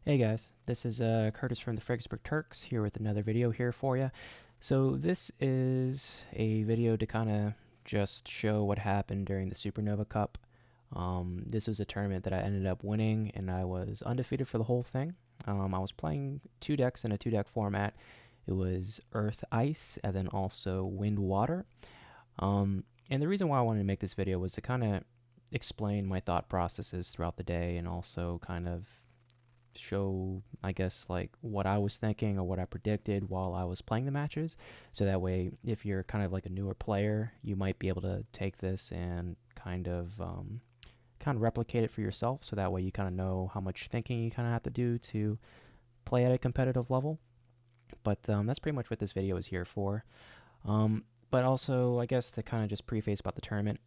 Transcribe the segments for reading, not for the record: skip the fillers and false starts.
Hey guys, this is Curtis from the FXBG Turks here with another video here for you. So this is a video to kind of just show what happened during the SuperNova Cup. This was a tournament that I ended up winning, and I was undefeated for the whole thing. I was playing two decks in a two-deck format. It was Earth Ice and then also Wind Water. And the reason why I wanted to make this video was to kind of explain my thought processes throughout the day and also kind of show, I guess, like what I was thinking or what I predicted while I was playing the matches. So that way, if you're kind of like a newer player, you might be able to take this and kind of replicate it for yourself. So that way you kind of know how much thinking you kind of have to do to play at a competitive level. But that's pretty much what this video is here for. But also, I guess, to kind of just preface about the tournament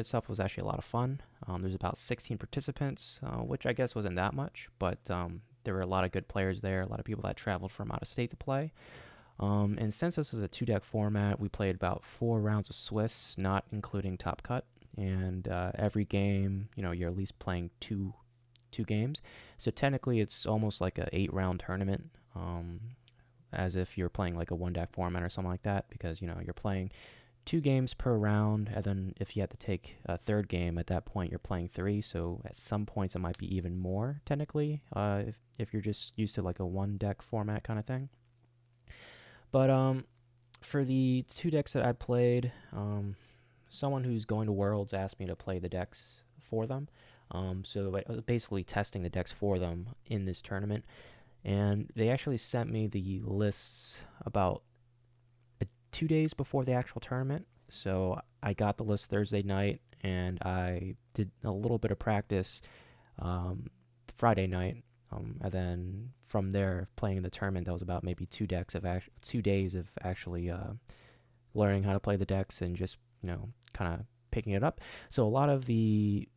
itself was actually a lot of fun. There's about 16 participants, which I guess wasn't that much, but there were a lot of good players there, a lot of people that traveled from out of state to play. And since this was a two-deck format, we played about 4 rounds of Swiss, not including Top Cut. And every game, you're at least playing two games. So technically, it's almost like a 8-round tournament. As if you're playing like a one-deck format or something like that, because you're playing 2 games per round, and then if you have to take a third game, at that point you're playing 3. So at some points it might be even more technically, if you're just used to like a one-deck format kind of thing. But for the 2 decks that I played, someone who's going to Worlds asked me to play the decks for them. So I was basically testing the decks for them in this tournament. And they actually sent me the lists about 2 days before the actual tournament. So I got the list Thursday night, and I did a little bit of practice Friday night. And then from there, playing in the tournament, that was about maybe 2 days of actually learning how to play the decks and just kind of picking it up. So a lot of the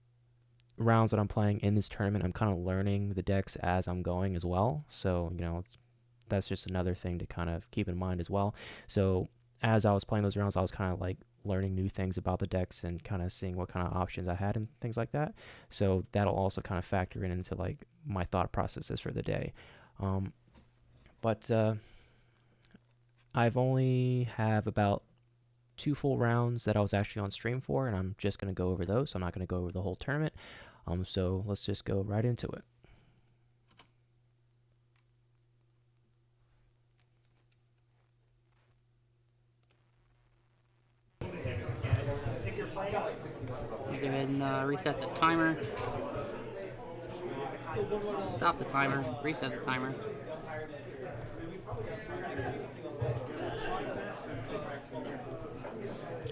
rounds that I'm playing in this tournament, I'm kind of learning the decks as I'm going as well. So that's just another thing to kind of keep in mind as well. So as I was playing those rounds, I was kind of like learning new things about the decks and kind of seeing what kind of options I had and things like that. So that'll also kind of factor into like my thought processes for the day. But I've only have about 2 full rounds that I was actually on stream for, and I'm just going to go over those. So I'm not going to go over the whole tournament. So let's just go right into it. Go ahead and reset the timer. Stop the timer. Reset the timer.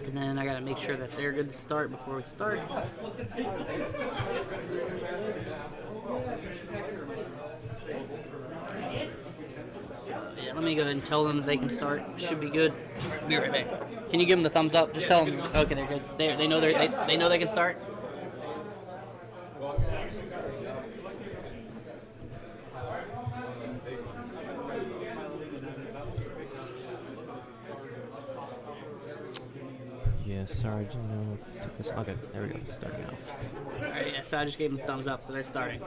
And then I gotta make sure that they're good to start before we start. So, yeah, let me go ahead and tell them that they can start. Should be good. Be right back. Can you give them the thumbs up? Just tell them. Okay, they're good. They know they know they can start. Yeah, sorry, I didn't know it took this. Okay, there we go. Starting now. Alright, yeah, so I just gave them thumbs up, so they're starting.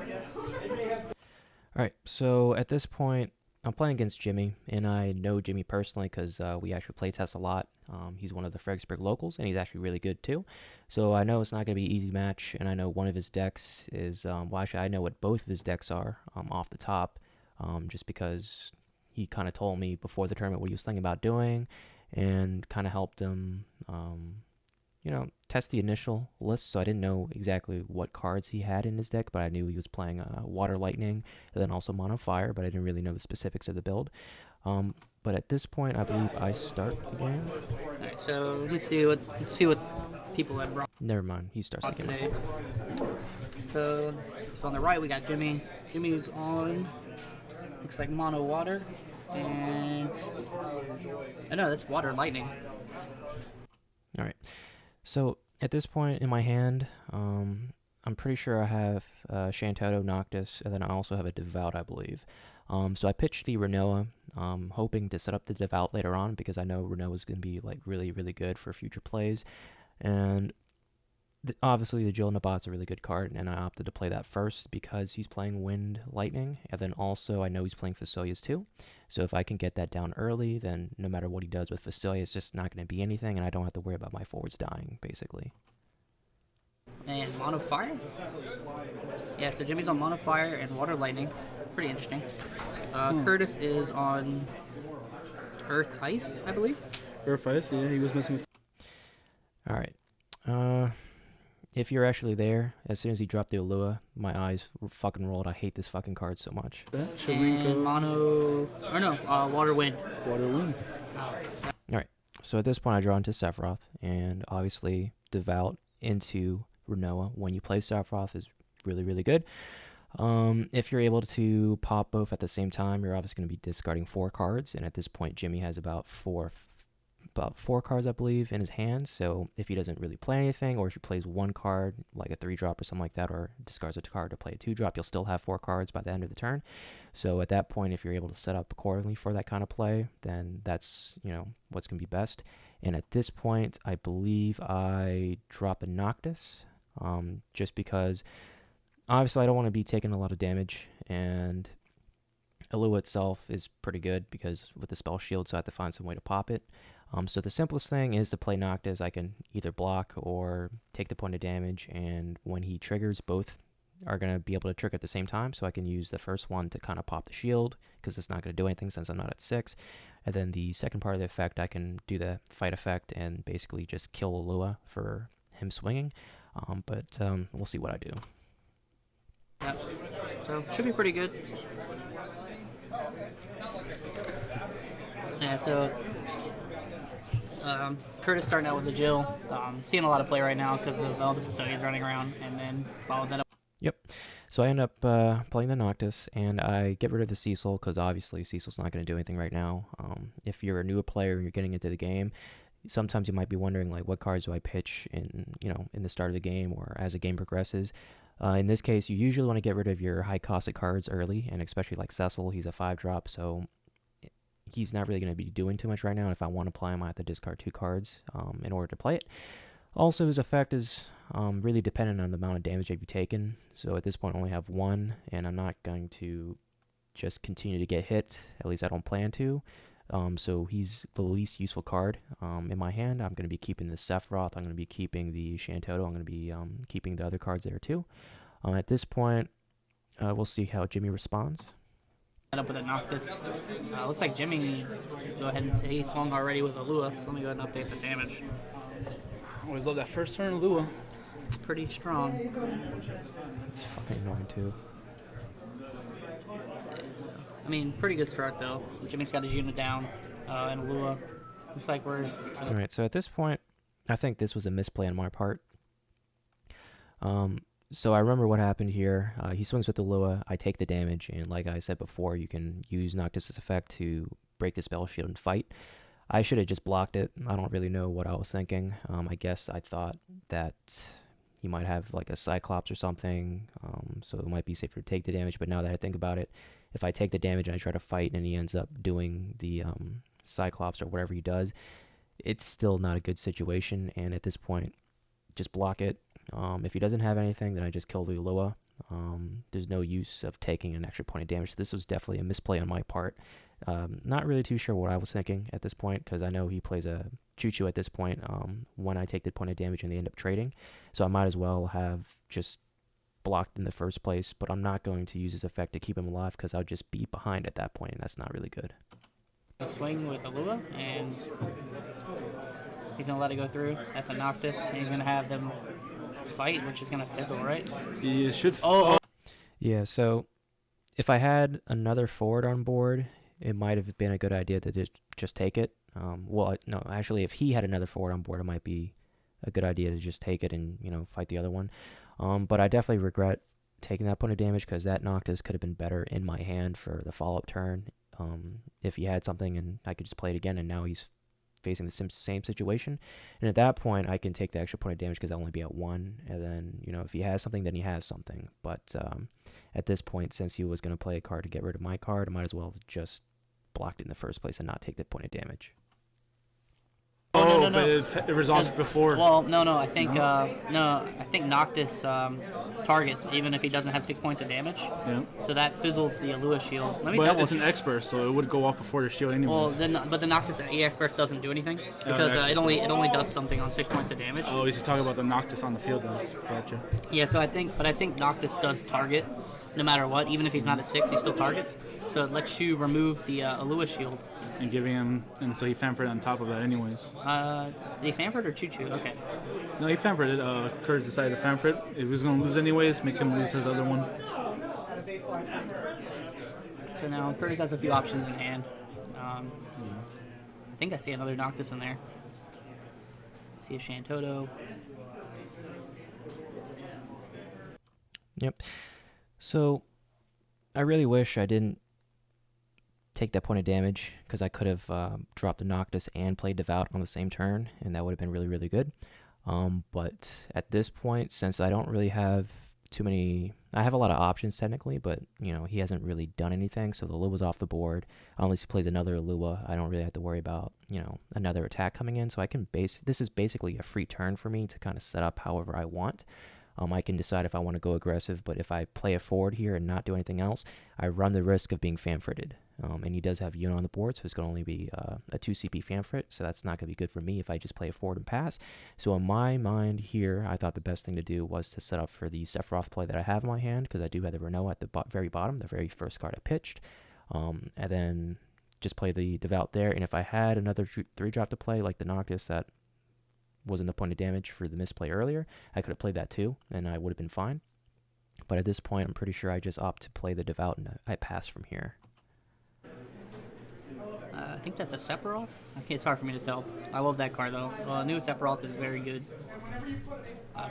Alright, so at this point, I'm playing against Jimmy, and I know Jimmy personally because we actually play test a lot. He's one of the FXBG locals, and he's actually really good too. So I know it's not going to be an easy match, and I know one of his decks is, well, actually, I know what both of his decks are off the top, just because he kind of told me before the tournament what he was thinking about doing, and kind of helped him, test the initial list. So I didn't know exactly what cards he had in his deck, but I knew he was playing Water Lightning and then also Mono Fire, but I didn't really know the specifics of the build. But at this point, I believe I start the game. Alright, so let's see what people have brought. Never mind, he starts the game. Today. So on the right we got Jimmy. Jimmy's on. Looks like Mono Water. And I know that's Water Lightning. Alright, so at this point in my hand, I'm pretty sure I have Shantoto, Noctis, and then I also have a Devout, I believe. So I pitched the Renoa, hoping to set up the Devout later on because I know Renoa is going to be like really, really good for future plays. And Obviously, the Jill Nabat's a really good card, and I opted to play that first because he's playing Wind Lightning, and then also I know he's playing Facilias too. So if I can get that down early, then no matter what he does with Facilia, it's just not going to be anything, and I don't have to worry about my forwards dying, basically. And Mono Fire? Yeah, so Jimmy's on Mono Fire and Water Lightning. Pretty interesting. Curtis is on Earth Ice, I believe. Earth Ice, yeah, he was messing with. All right. If you're actually there, as soon as he dropped the Alua, my eyes fucking rolled. I hate this fucking card so much. Should we go? Mono... Or no, Water Wind. Water Wind. Alright, so at this point I draw into Sephiroth, and obviously Devout into Renoa when you play Sephiroth is really, really good. If you're able to pop both at the same time, you're obviously going to be discarding 4 cards, and at this point Jimmy has about four cards, I believe, in his hand. So if he doesn't really play anything, or if he plays 1 card, like a 3-drop or something like that, or discards a card to play a 2-drop, you'll still have 4 cards by the end of the turn. So at that point, if you're able to set up accordingly for that kind of play, then that's, what's going to be best. And at this point, I believe I drop a Noctis, just because obviously I don't want to be taking a lot of damage, and Alua itself is pretty good because with the spell shield, so I have to find some way to pop it. So the simplest thing is to play Noctis. I can either block or take the point of damage, and when he triggers, both are going to be able to trigger at the same time, so I can use the first one to kind of pop the shield, because it's not going to do anything since I'm not at 6. And then the second part of the effect, I can do the fight effect and basically just kill Alua for him swinging. But we'll see what I do. Yeah, so should be pretty good. Yeah, so Curtis starting out with the Jill. Seeing a lot of play right now because of all the facilities running around, and then followed that up. Yep. So I end up playing the Noctis, and I get rid of the Cecil because obviously Cecil's not going to do anything right now. If you're a newer player and you're getting into the game, sometimes you might be wondering, like, what cards do I pitch in the start of the game or as the game progresses. In this case, you usually want to get rid of your high-costed cards early, and especially like Cecil, he's a 5-drop, so he's not really going to be doing too much right now. And if I want to play him, I have to discard 2 cards in order to play it. Also, his effect is really dependent on the amount of damage that you've taken. So at this point, I only have 1, and I'm not going to just continue to get hit. At least I don't plan to. So he's the least useful card in my hand. I'm going to be keeping the Sephiroth. I'm going to be keeping the Shantoto. I'm going to be keeping the other cards there too. At this point, we'll see how Jimmy responds. Up with a Noctis. Looks like Jimmy, go ahead and say he swung already with a Lua, so let me go ahead and update the damage. Always love that first turn, Lua. It's pretty strong. It's fucking annoying too. So, I mean, pretty good start though. Jimmy's got his unit down, and Lua. Looks like we're... Alright, so at this point, I think this was a misplay on my part. So I remember what happened here. He swings with the Lua, I take the damage, and like I said before, you can use Noctis' effect to break the spell shield and fight. I should have just blocked it. I don't really know what I was thinking. I guess I thought that he might have like a Cyclops or something, so it might be safer to take the damage, but now that I think about it, if I take the damage and I try to fight and he ends up doing the Cyclops or whatever he does, it's still not a good situation, and at this point, just block it. If he doesn't have anything, then I just kill the Lua. There's no use of taking an extra point of damage. This was definitely a misplay on my part. Not really too sure what I was thinking at this point, because I know he plays a Choo-Choo at this point when I take the point of damage and they end up trading. So I might as well have just blocked in the first place, but I'm not going to use his effect to keep him alive because I'll just be behind at that point, and that's not really good. A swing with the Lua, and he's going to let it go through. That's a Noctis, and he's going to have them fight, which is going to fizzle, right? He should. Yeah, so if I had another forward on board, it might have been a good idea to just take it. Well, no, actually, if he had another forward on board, it might be a good idea to just take it and, fight the other one. But I definitely regret taking that point of damage because that Noctis could have been better in my hand for the follow-up turn. If he had something and I could just play it again, and now he's facing the same situation. And at that point, I can take the extra point of damage because I'll only be at 1. And then, if he has something, then he has something. But at this point, since he was going to play a card to get rid of my card, I might as well just blocked it in the first place and not take the point of damage. no. but it resolves before. Well, no. I think I think Noctis targets even if he doesn't have 6 points of damage. Yeah. So that fizzles the Alua shield. Let me But double. it's an expert, so it would go off before the shield anyways. Well, but the Noctis EX burst doesn't do anything because it only does something on 6 points of damage. Oh, he's talking about the Noctis on the field then. Gotcha. Yeah, so I think Noctis does target no matter what, even if he's not at 6, he still targets. So it lets you remove the Alua shield. And giving him, and so he fanfared on top of that anyways. Did he fanfared or choo-choo? Okay. No, he fanfared it. Kurtz decided to fanfare it. If he was going to lose anyways, make him lose his other one. So now Curtis has a few options in hand. I think I see another Noctis in there. See a Shantoto. Yep. So, I really wish I didn't take that point of damage, because I could have dropped the Noctis and played Devout on the same turn, and that would have been really, really good. But at this point, since I don't really have too many... I have a lot of options technically, but he hasn't really done anything, so the Alua's off the board. Unless he plays another Alua, I don't really have to worry about, another attack coming in, so I can this is basically a free turn for me to kind of set up however I want. I can decide if I want to go aggressive, but if I play it forward here and not do anything else, I run the risk of being fanfritted. And he does have Yuna on the board, so it's going to only be a 2 CP fanfrit, so that's not going to be good for me if I just play it forward and pass. So in my mind here, I thought the best thing to do was to set up for the Sephiroth play that I have in my hand, because I do have the Renault at the very bottom, the very first card I pitched, and then just play the Devout there. And if I had another 3-drop to play, like the Noctis that wasn't the point of damage for the misplay earlier, I could have played that too, and I would have been fine. But at this point, I'm pretty sure I just opt to play the Devout, and I pass from here. I think that's a Sephiroth. Okay, it's hard for me to tell. I love that card though. New Sephiroth is very good.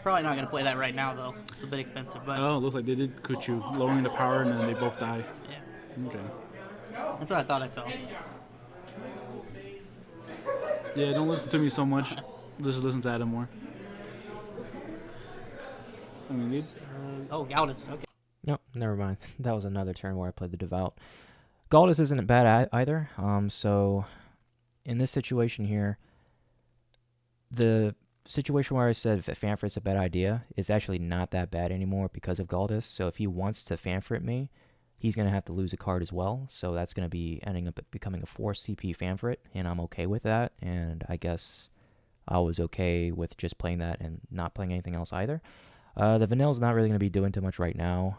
Probably not going to play that right now though. It's a bit expensive, but... Oh, it looks like they did Kuchu, lowering the power, and then they both die. Yeah. Okay. That's what I thought I saw. Yeah, don't listen to me so much. Just listen to Adam more. I mean, dude. Oh, Galdus. Okay. Nope, never mind. That was another turn where I played the Devout. Galdus isn't bad either. So in this situation here, the situation where I said that fanfrit's a bad idea is actually not that bad anymore because of Galdus. So if he wants to fanfrit me, he's going to have to lose a card as well. So that's going to be ending up becoming a 4 CP fanfrit, and I'm okay with that. And I guess I was okay with just playing that and not playing anything else either. The Vanille's not really going to be doing too much right now,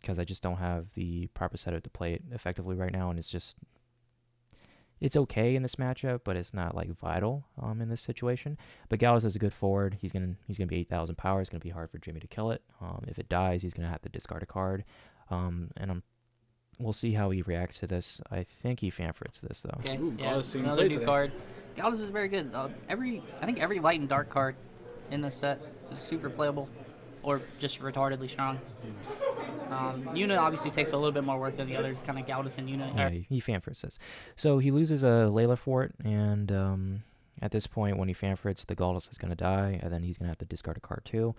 because I just don't have the proper setup to play it effectively right now, and it's okay in this matchup, but it's not like vital in this situation. But Gallus is a good forward. He's gonna be 8,000 power. It's gonna be hard for Jimmy to kill it. If it dies, he's gonna have to discard a card, and we'll see how he reacts to this. I think he fanfrits this though. Okay. Ooh, Yeah, another new card. Galdus is very good. I think every light and dark card in this set is super playable, or just retardedly strong. Yuna obviously takes a little bit more work than the others, kind of Galdus and Yuna. Yeah, he fanfrits this. So he loses a Layla fort, and at this point, when he fanfrits, the Galdus is going to die, and then he's going to have to discard a card too.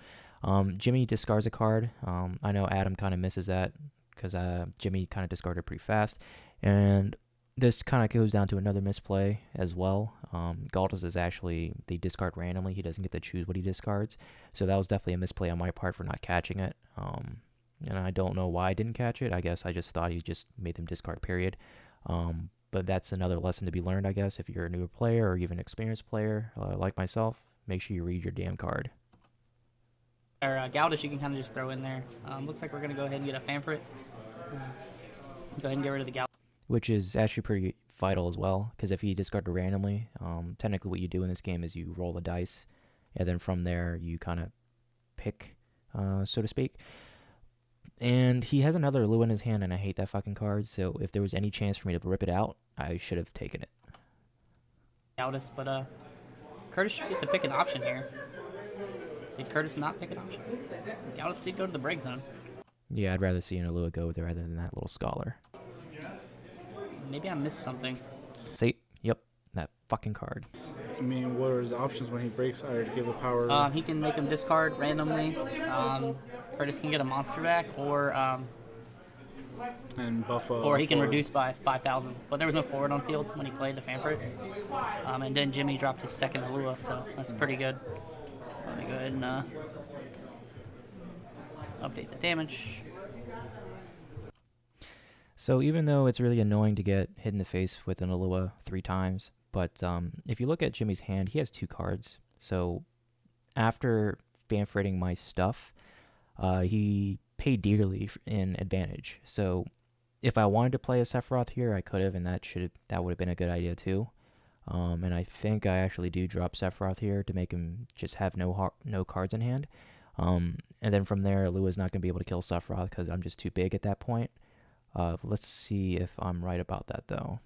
Jimmy discards a card. I know Adam kind of misses that, because Jimmy kind of discarded pretty fast, and this kind of goes down to another misplay as well. Galdus is actually, they discard randomly. He doesn't get to choose what he discards, so that was definitely a misplay on my part for not catching it. And I don't know why I didn't catch it. I guess I just thought he just made them discard, period. But that's another lesson to be learned, I guess. If you're a newer player or even an experienced player like myself, make sure you read your damn card. Or Galdus, you can kind of just throw in there. Looks like we're going to go ahead and get a fanfrit. Go ahead and get rid of the Galdus. Which is actually pretty vital as well, because if you discard it randomly, technically what you do in this game is you roll the dice, and then from there you kind of pick, so to speak. And he has another Lua in his hand, and I hate that fucking card, so if there was any chance for me to rip it out, I should have taken it. Galdus, but Curtis should get to pick an option here. Did Curtis not pick an option? Galdus did go to the break zone. Yeah, I'd rather see an Lua go there rather than that little scholar. Maybe I missed something. See? Yep, that fucking card. I mean, what are his options when he breaks? Either give a power... He can make him discard randomly. Curtis can get a monster back, or And buff. Or he can forward. reduce by 5,000. But there was no forward on field when he played the Fanfrit. And then Jimmy dropped his second Alua, so that's pretty good. Let me go ahead and update the damage. So even though it's really annoying to get hit in the face with an Alua 3 times, but if you look at Jimmy's hand, he has 2 cards. So after fanfritting my stuff, he paid dearly in advantage. So if I wanted to play a Sephiroth here, I could have, and that would have been a good idea too. And I think I actually do drop Sephiroth here to make him just have no cards in hand. And then from there, Alua's not going to be able to kill Sephiroth because I'm just too big at that point. Let's see if I'm right about that though.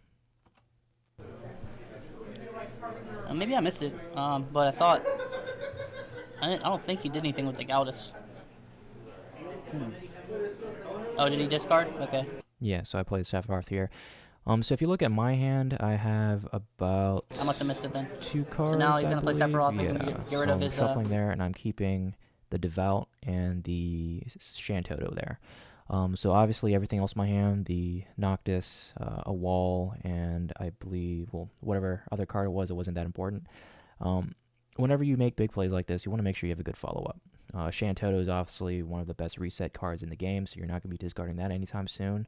Maybe I missed it, but I thought I don't think he did anything with the Galdus. Oh, did he discard? Okay. Yeah, so I played Sephiroth here. So if you look at my hand, I have about I must have missed it then. 2 cards. So now he's going gonna to play Sephiroth. Yeah, And get rid so of I'm his. shuffling there, and I'm keeping the Devout and the Shantoto there. So obviously everything else in my hand, the Noctis, a wall, and I believe, well, whatever other card it wasn't that important. Whenever you make big plays like this, you want to make sure you have a good follow-up. Shantoto is obviously one of the best reset cards in the game, so you're not going to be discarding that anytime soon.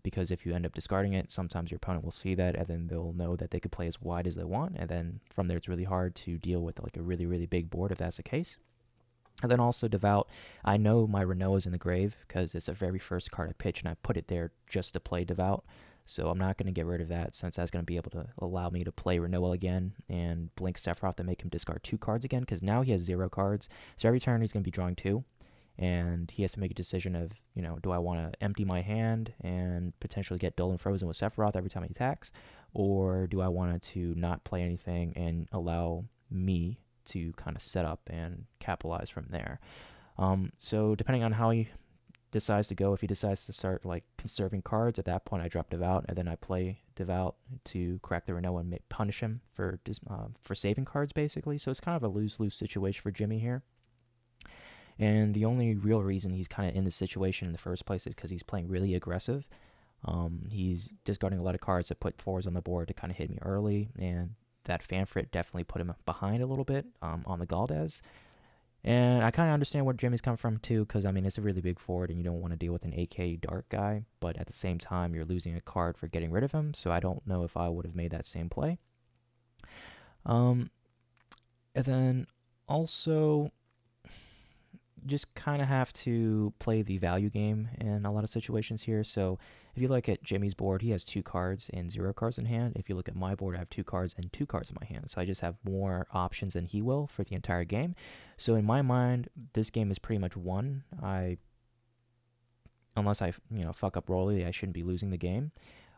Because if you end up discarding it, sometimes your opponent will see that, and then they'll know that they could play as wide as they want, and then from there it's really hard to deal with like a really, really big board if that's the case. And then also Devout, I know my Renault is in the grave because it's the very first card I pitch, and I put it there just to play Devout. So I'm not going to get rid of that since that's going to be able to allow me to play Renault again and blink Sephiroth to make him discard 2 cards again, because now he has 0 cards. So every turn he's going to be drawing 2, and he has to make a decision of, you know, do I want to empty my hand and potentially get dull and frozen with Sephiroth every time he attacks, or do I want to not play anything and allow me to kind of set up and capitalize from there. So depending on how he decides to go, if he decides to start like conserving cards, at that point I drop Devout, and then I play Devout to crack the Renault and punish him for saving cards basically. So it's kind of a lose-lose situation for Jimmy here. And the only real reason he's kind of in this situation in the first place is because he's playing really aggressive. He's discarding a lot of cards that put 4s on the board to kind of hit me early, and that Fanfrit definitely put him behind a little bit on the Galdez. And I kind of understand where Jimmy's coming from too, because I mean it's a really big forward and you don't want to deal with an AK Dark guy, but at the same time you're losing a card for getting rid of him, so I don't know if I would have made that same play. And then also just kind of have to play the value game in a lot of situations here. So if you look at Jimmy's board, he has 2 cards and 0 cards in hand. If you look at my board, I have 2 cards and 2 cards in my hand. So I just have more options than he will for the entire game. So in my mind, this game is pretty much won. Unless I fuck up royally, I shouldn't be losing the game.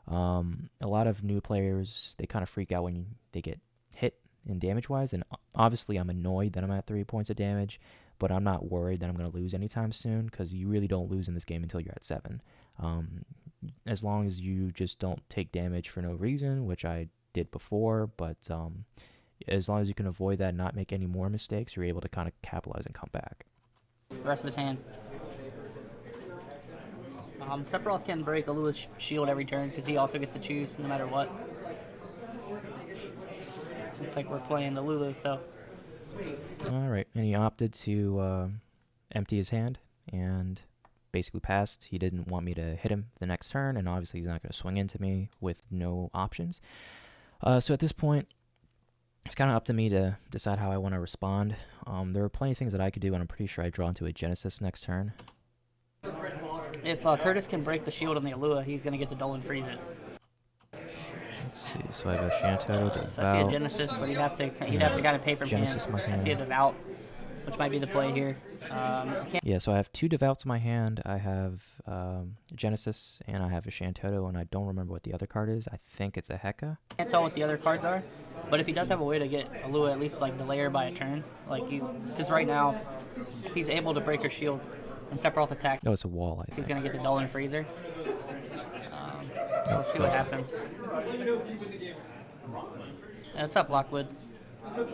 A lot of new players, they kind of freak out when they get hit in damage-wise, and obviously I'm annoyed that I'm at 3 points of damage, but I'm not worried that I'm going to lose anytime soon, because you really don't lose in this game until you're at 7. As long as you just don't take damage for no reason, which I did before, but as long as you can avoid that and not make any more mistakes, you're able to kind of capitalize and come back. The rest of his hand. Sephiroth can break Alua's shield every turn because he also gets to choose no matter what. Looks like we're playing the Lulu, so. Alright, and he opted to empty his hand and basically passed. He didn't want me to hit him the next turn, and obviously he's not going to swing into me with no options. So at this point, it's kind of up to me to decide how I want to respond. There are plenty of things that I could do, and I'm pretty sure I draw into a Genesis next turn. If Curtis can break the shield on the Alua, he's going to get to dull and freeze it. Let's see, so I have a Shantoto, Devout. So I see a Genesis, but you'd have to kind of pay from Genesis hand. my hand. I see a Devout, which might be the play here. Yeah, so I have 2 Devouts in my hand. I have Genesis, and I have a Shantoto, and I don't remember what the other card is. I think it's a Heka. Can't tell what the other cards are, but if he does have a way to get Alua at least like delay her by a turn, because right now, if he's able to break her shield and Sephiroth attacks, Oh, it's a wall, I think. he's going to get the dull and freezer. So let's see what happens. Yeah, what's up, Lockwood? Oh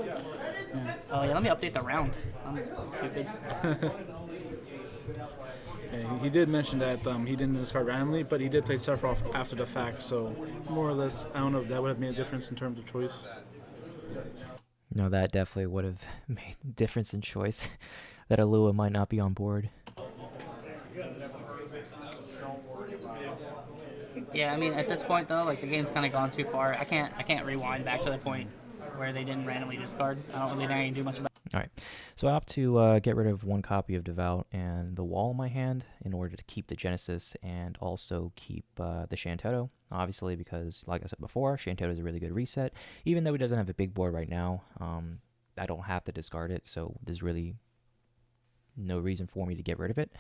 yeah, let me update the round. I'm stupid. And he did mention that he didn't discard randomly, but he did play Sephiroth after the fact. So more or less, I don't know if that would have made a difference in terms of choice. No, that definitely would have made a difference in choice. That Alua might not be on board. Yeah, I mean, at this point though, like the game's kind of gone too far. I can't rewind back to the point where they didn't randomly discard. I don't really think I can do much about it. Alright, so I opt to get rid of one copy of Devout and the Wall in my hand in order to keep the Genesis and also keep the Shantoto. Obviously, because, like I said before, Shantoto is a really good reset. Even though he doesn't have a big board right now, I don't have to discard it, so there's really no reason for me to get rid of it.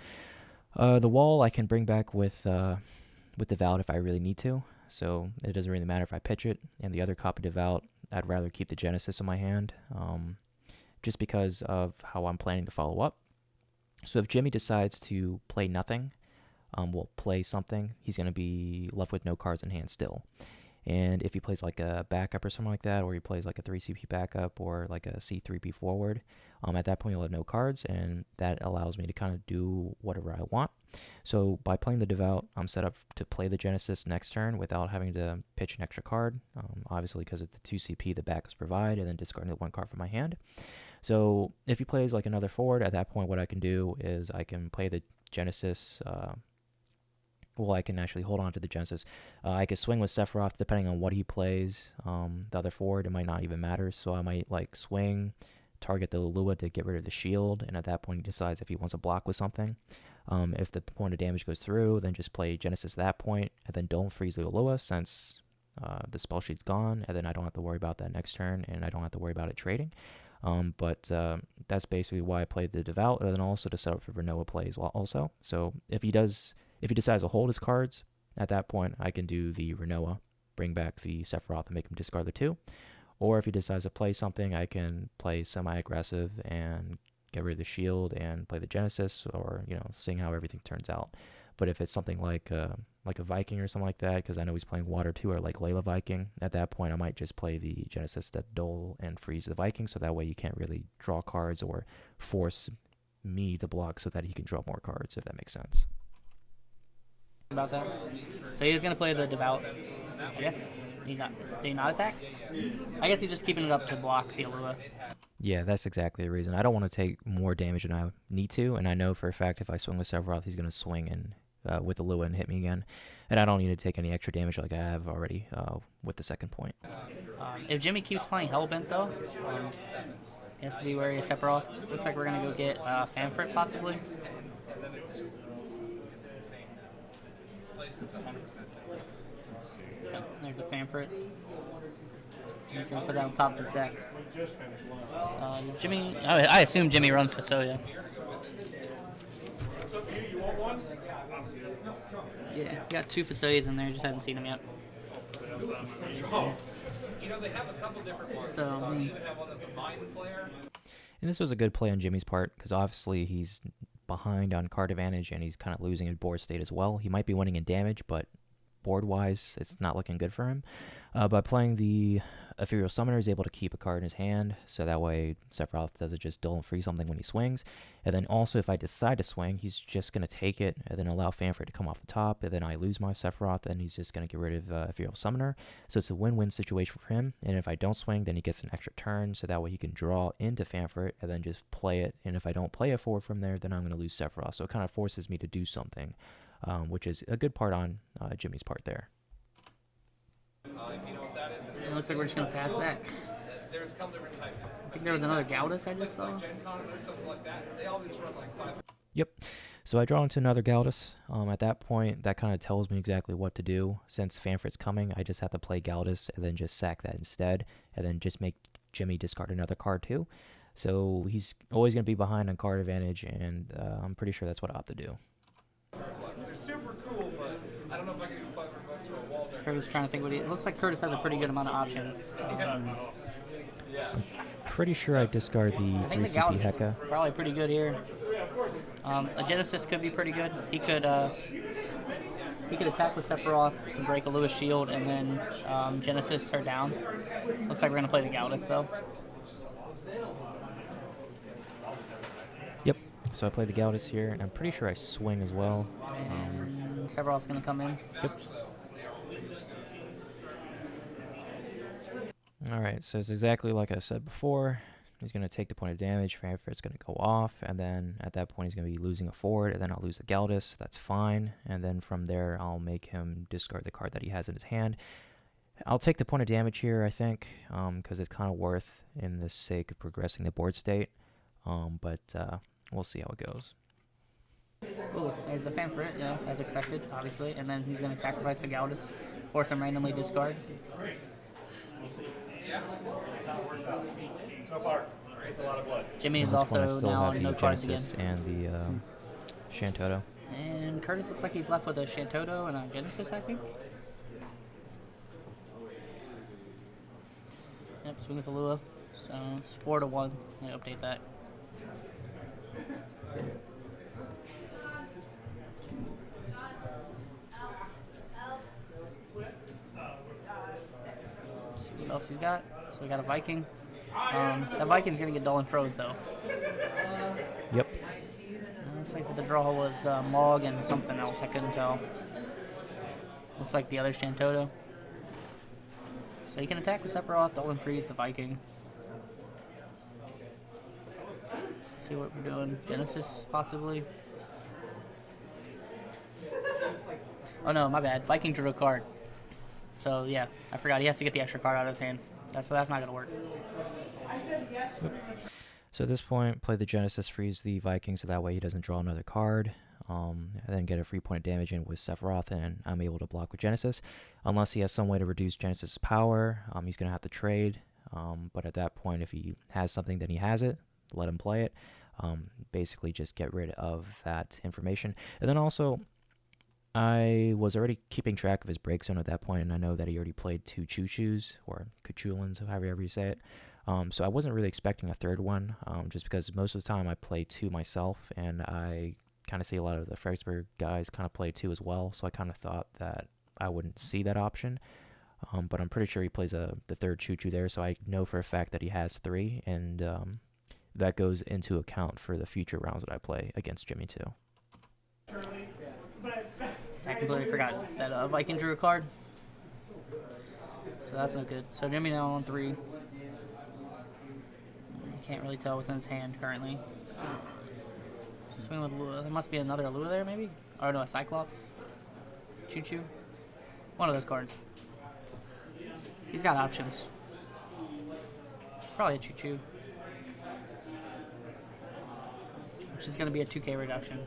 The Wall I can bring back with Devout if I really need to, so it doesn't really matter if I pitch it. And the other copy Devout, I'd rather keep the Genesis in my hand. Just because of how I'm planning to follow up. So if Jimmy decides to play nothing, play something, he's going to be left with no cards in hand still. And if he plays like a backup or something like that, or he plays like a 3CP backup or like a C3P forward, at that point he'll have no cards, and that allows me to kind of do whatever I want. So by playing the Devout, I'm set up to play the Genesis next turn without having to pitch an extra card, obviously because of the 2CP the backups provide, and then discarding the one card from my hand. So if he plays like another forward, at that point what I can do is I can play the Genesis. I can actually hold on to the Genesis. I could swing with Sephiroth depending on what he plays. The other forward, it might not even matter. So I might like swing, target the Lua to get rid of the shield, and at that point he decides if he wants to block with something. If the point of damage goes through, then just play Genesis at that point, and then don't freeze the Lua since the spell sheet's gone, and then I don't have to worry about that next turn, and I don't have to worry about it trading. But that's basically why I played the Devout, and then also to set up for Renoa plays also. So if he decides to hold his cards, at that point I can do the Renoa, bring back the Sephiroth and make him discard the 2. Or if he decides to play something, I can play semi-aggressive and get rid of the shield and play the Genesis, or seeing how everything turns out. But if it's something like a Viking or something like that, because I know he's playing Water 2 or like Layla Viking, at that point I might just play the Genesis that dole and freeze the Viking, so that way you can't really draw cards or force me to block so that he can draw more cards, if that makes sense. About that. So he's gonna play the Devout. I guess he's not. Did he not attack? I guess he's just keeping it up to block the Alua. Yeah, that's exactly the reason. I don't want to take more damage than I need to, and I know for a fact if I swing with Sephiroth, he's gonna swing and with the Lua and hit me again, and I don't need to take any extra damage like I have already with the second point. If Jimmy keeps playing Hellbent though, he has to be wary of Sephiroth. Looks like we're gonna go get Fanfrit possibly. Yep, there's a Fanfrit. He's gonna put that on top of his deck. Does Jimmy? I assume Jimmy runs Fasolia. Yeah, we got 2 Fasolias in there. Just haven't seen them yet. So. And this was a good play on Jimmy's part, because obviously he's behind on card advantage and he's kind of losing in board state as well. He might be winning in damage, but board-wise, it's not looking good for him. By playing the Ethereal Summoner, he's able to keep a card in his hand, so that way Sephiroth doesn't just dull and free something when he swings. And then also, if I decide to swing, he's just going to take it and then allow Fanfrit to come off the top, and then I lose my Sephiroth, and he's just going to get rid of Ethereal Summoner. So it's a win-win situation for him, and if I don't swing, then he gets an extra turn, so that way he can draw into Fanfrit and then just play it, and if I don't play it forward from there, then I'm going to lose Sephiroth. So it kind of forces me to do something, which is a good part on Jimmy's part there. It looks like we're just going to pass back. I think there was another Galdus I just saw. Yep. So I draw into another Galdus. At that point, that kind of tells me exactly what to do. Since Fanfrit's coming, I just have to play Galdus and then just sack that instead, and then just make Jimmy discard another card too. So he's always going to be behind on card advantage, and I'm pretty sure that's what I have to do. They're super cool, but I don't know if I can do $500 for a wall deck. Curtis trying to think it looks like Curtis has a pretty good amount of options. I'm pretty sure I discard the I think the 3CP Galdus Heka. is probably pretty good here. A Genesis could be pretty good. He could attack with Sephiroth to break a Lewis shield and then Genesis her down. Looks like we're gonna play the Galdus though. Yep, So I play the Galdus here, and I'm pretty sure I swing as well. And Sephiroth's gonna come in. Yep. Alright, so it's exactly like I said before. He's going to take the point of damage, it's going to go off, and then at that point he's going to be losing a forward, and then I'll lose a Galdus. That's fine. And then from there I'll make him discard the card that he has in his hand. I'll take the point of damage here, I think, because it's kind of worth in the sake of progressing the board state. But we'll see how it goes. Ooh, there's the fan for it, yeah, as expected, obviously. And then he's going to sacrifice the Galdus, force him randomly discard. So far, it's a lot of blood. Jimmy is At this point, I also still now have no the cards again. Genesis and the Shantoto. And Curtis looks like he's left with a Shantoto and a Genesis, I think. Yep, swing with a Lua. So it's 4-1. I update that. See what else he's got. So we got a Viking. That Viking's gonna get dull and froze though. Yep. Looks like the draw was Mog and something else. I couldn't tell. Looks like the other Shantoto. So you can attack with Sephiroth, dull and freeze the Viking. See what we're doing. Genesis possibly. Oh no, my bad. Viking drew a card. So yeah, I forgot he has to get the extra card out of his hand. So that's not gonna work. So at this point, play the Genesis, freeze the Viking, so that way he doesn't draw another card. And then get a free point of damage in with Sephiroth, and I'm able to block with Genesis. Unless he has some way to reduce Genesis' power, he's going to have to trade. But at that point, if he has something, then he has it. Let him play it. Basically, just get rid of that information. And then also, I was already keeping track of his break zone at that point, and I know that he already played 2 Choo-Choos, or Cthulhans, however you say it. So I wasn't really expecting a third one, just because most of the time I play 2 myself, and I kind of see a lot of the FXBG guys kind of play 2 as well, so I kind of thought that I wouldn't see that option. But I'm pretty sure he plays the third Choo-Choo there, so I know for a fact that he has 3, and that goes into account for the future rounds that I play against Jimmy too. I completely forgot that Viking drew a card. So that's no good. So Jimmy now on 3. Can't really tell what's in his hand currently. Swing with Lua. There must be another Lua there, maybe? Or no, a Cyclops. Choo-Choo. One of those cards. He's got options. Probably a Choo-Choo. Which is going to be a 2k reduction.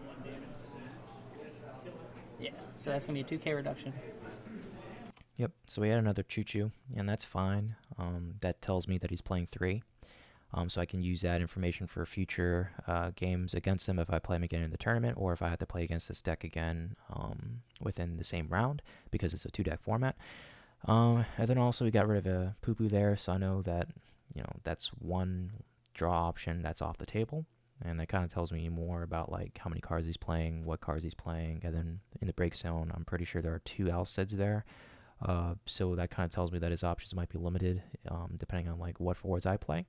Yeah, so that's going to be a 2k reduction. Yep, so we had another Choo-Choo, and that's fine. That tells me that he's playing 3. So I can use that information for future games against him if I play him again in the tournament, or if I have to play against this deck again within the same round, because it's a 2-deck format. And then also we got rid of a Poo-Poo there, so I know that that's one draw option that's off the table, and that kind of tells me more about like how many cards he's playing, what cards he's playing, and then in the break zone, I'm pretty sure there are 2 Alcids there. So that kind of tells me that his options might be limited depending on like what forwards I play.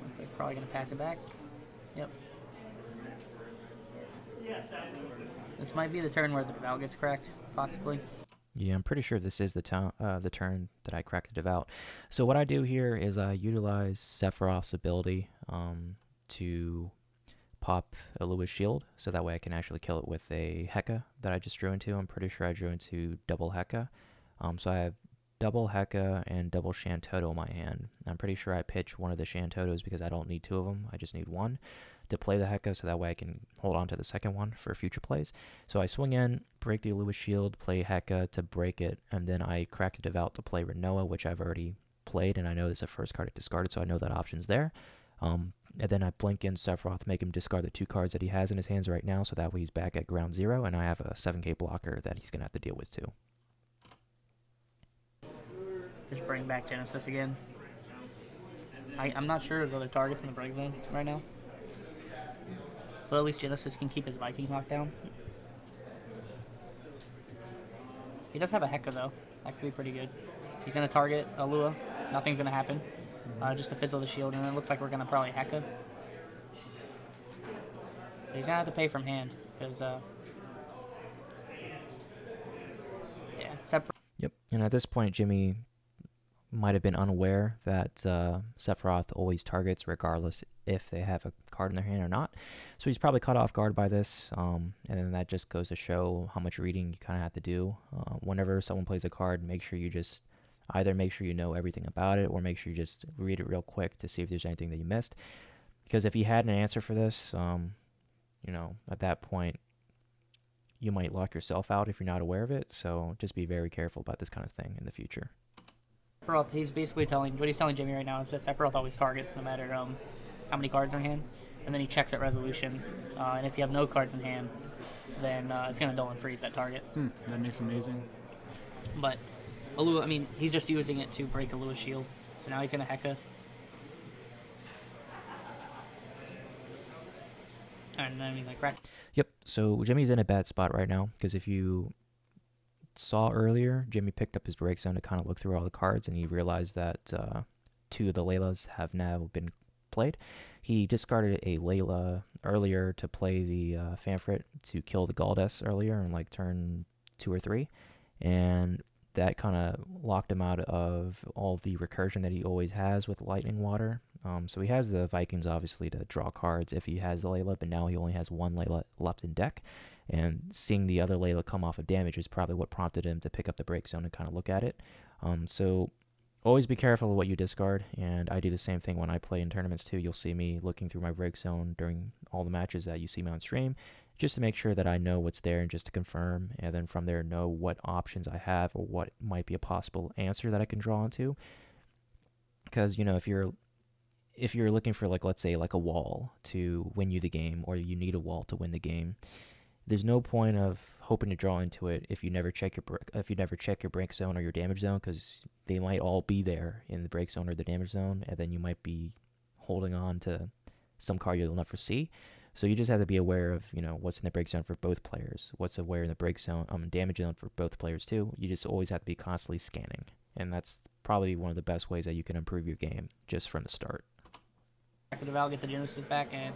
So probably going to pass it back. Yep. This might be the turn where the Devout gets cracked, possibly. Yeah, I'm pretty sure this is the turn that I crack the Devout. So what I do here is I utilize Sephiroth's ability to pop a Lewis shield, so that way I can actually kill it with a Heka that I just drew into. I'm pretty sure I drew into double Heka. So I have double Heka and double Shantoto in my hand. I'm pretty sure I pitch one of the Shantotos because I don't need 2 of them. I just need 1 to play the Heka, so that way I can hold on to the second one for future plays. So I swing in, break the Lewis shield, play Heka to break it, and then I crack the Devout to play Renoa, which I've already played, and I know it's the first card I discarded, so I know that option's there. And then I blink in Sephiroth, make him discard the 2 cards that he has in his hands right now, so that way he's back at ground 0, and I have a 7k blocker that he's going to have to deal with too. Just bring back Genesis again. I'm not sure there's other targets in the break zone right now. But at least Genesis can keep his Viking locked down. He does have a Heka though. That could be pretty good. He's going to target a Lua. Nothing's going to happen. just to fizzle the shield, and then it looks like we're going to probably Heka. But he's going to have to pay from hand, because, yeah, Yep, and at this point, Jimmy might have been unaware that Sephiroth always targets regardless if they have a card in their hand or not. So he's probably caught off guard by this, and then that just goes to show how much reading you kind of have to do. Whenever someone plays a card, make sure you just either make sure you know everything about it or make sure you just read it real quick to see if there's anything that you missed. Because if he had an answer for this, you know, at that point, you might lock yourself out if you're not aware of it. So just be very careful about this kind of thing in the future. Sephiroth, he's basically what he's telling Jimmy right now is that Sephiroth always targets no matter how many cards are in hand, and then he checks at resolution, and if you have no cards in hand, then it's going to dull and freeze that target. That makes amazing. But Alua, I mean, he's just using it to break Alua's shield, so now he's going to Heka. And then he's like, right. Yep, so Jimmy's in a bad spot right now, because if you saw earlier, Jimmy picked up his break zone to kind of look through all the cards, and he realized that 2 of the Laylas have now been played. He discarded a Layla earlier to play the Fanfrit to kill the Galdes earlier in like turn 2 or 3, and that kind of locked him out of all the recursion that he always has with Lightning Water. So he has the Vikings obviously to draw cards if he has the Layla, but now he only has 1 Layla left in deck. And seeing the other Layla come off of damage is probably what prompted him to pick up the break zone and kind of look at it. So always be careful of what you discard, and I do the same thing when I play in tournaments too. You'll see me looking through my break zone during all the matches that you see me on stream, just to make sure that I know what's there and just to confirm, and then from there know what options I have or what might be a possible answer that I can draw into. Because, you know, if you're looking for, like, let's say like a wall to win you the game, or you need a wall to win the game, there's no point of hoping to draw into it if you never check your break zone or your damage zone, because they might all be there in the break zone or the damage zone, and then you might be holding on to some card you'll never see. So you just have to be aware of, you know, what's in the break zone for both players, what's aware in the break zone, damage zone for both players too. You just always have to be constantly scanning, and that's probably one of the best ways that you can improve your game just from the start. Back to the Val, get the Genesis back, and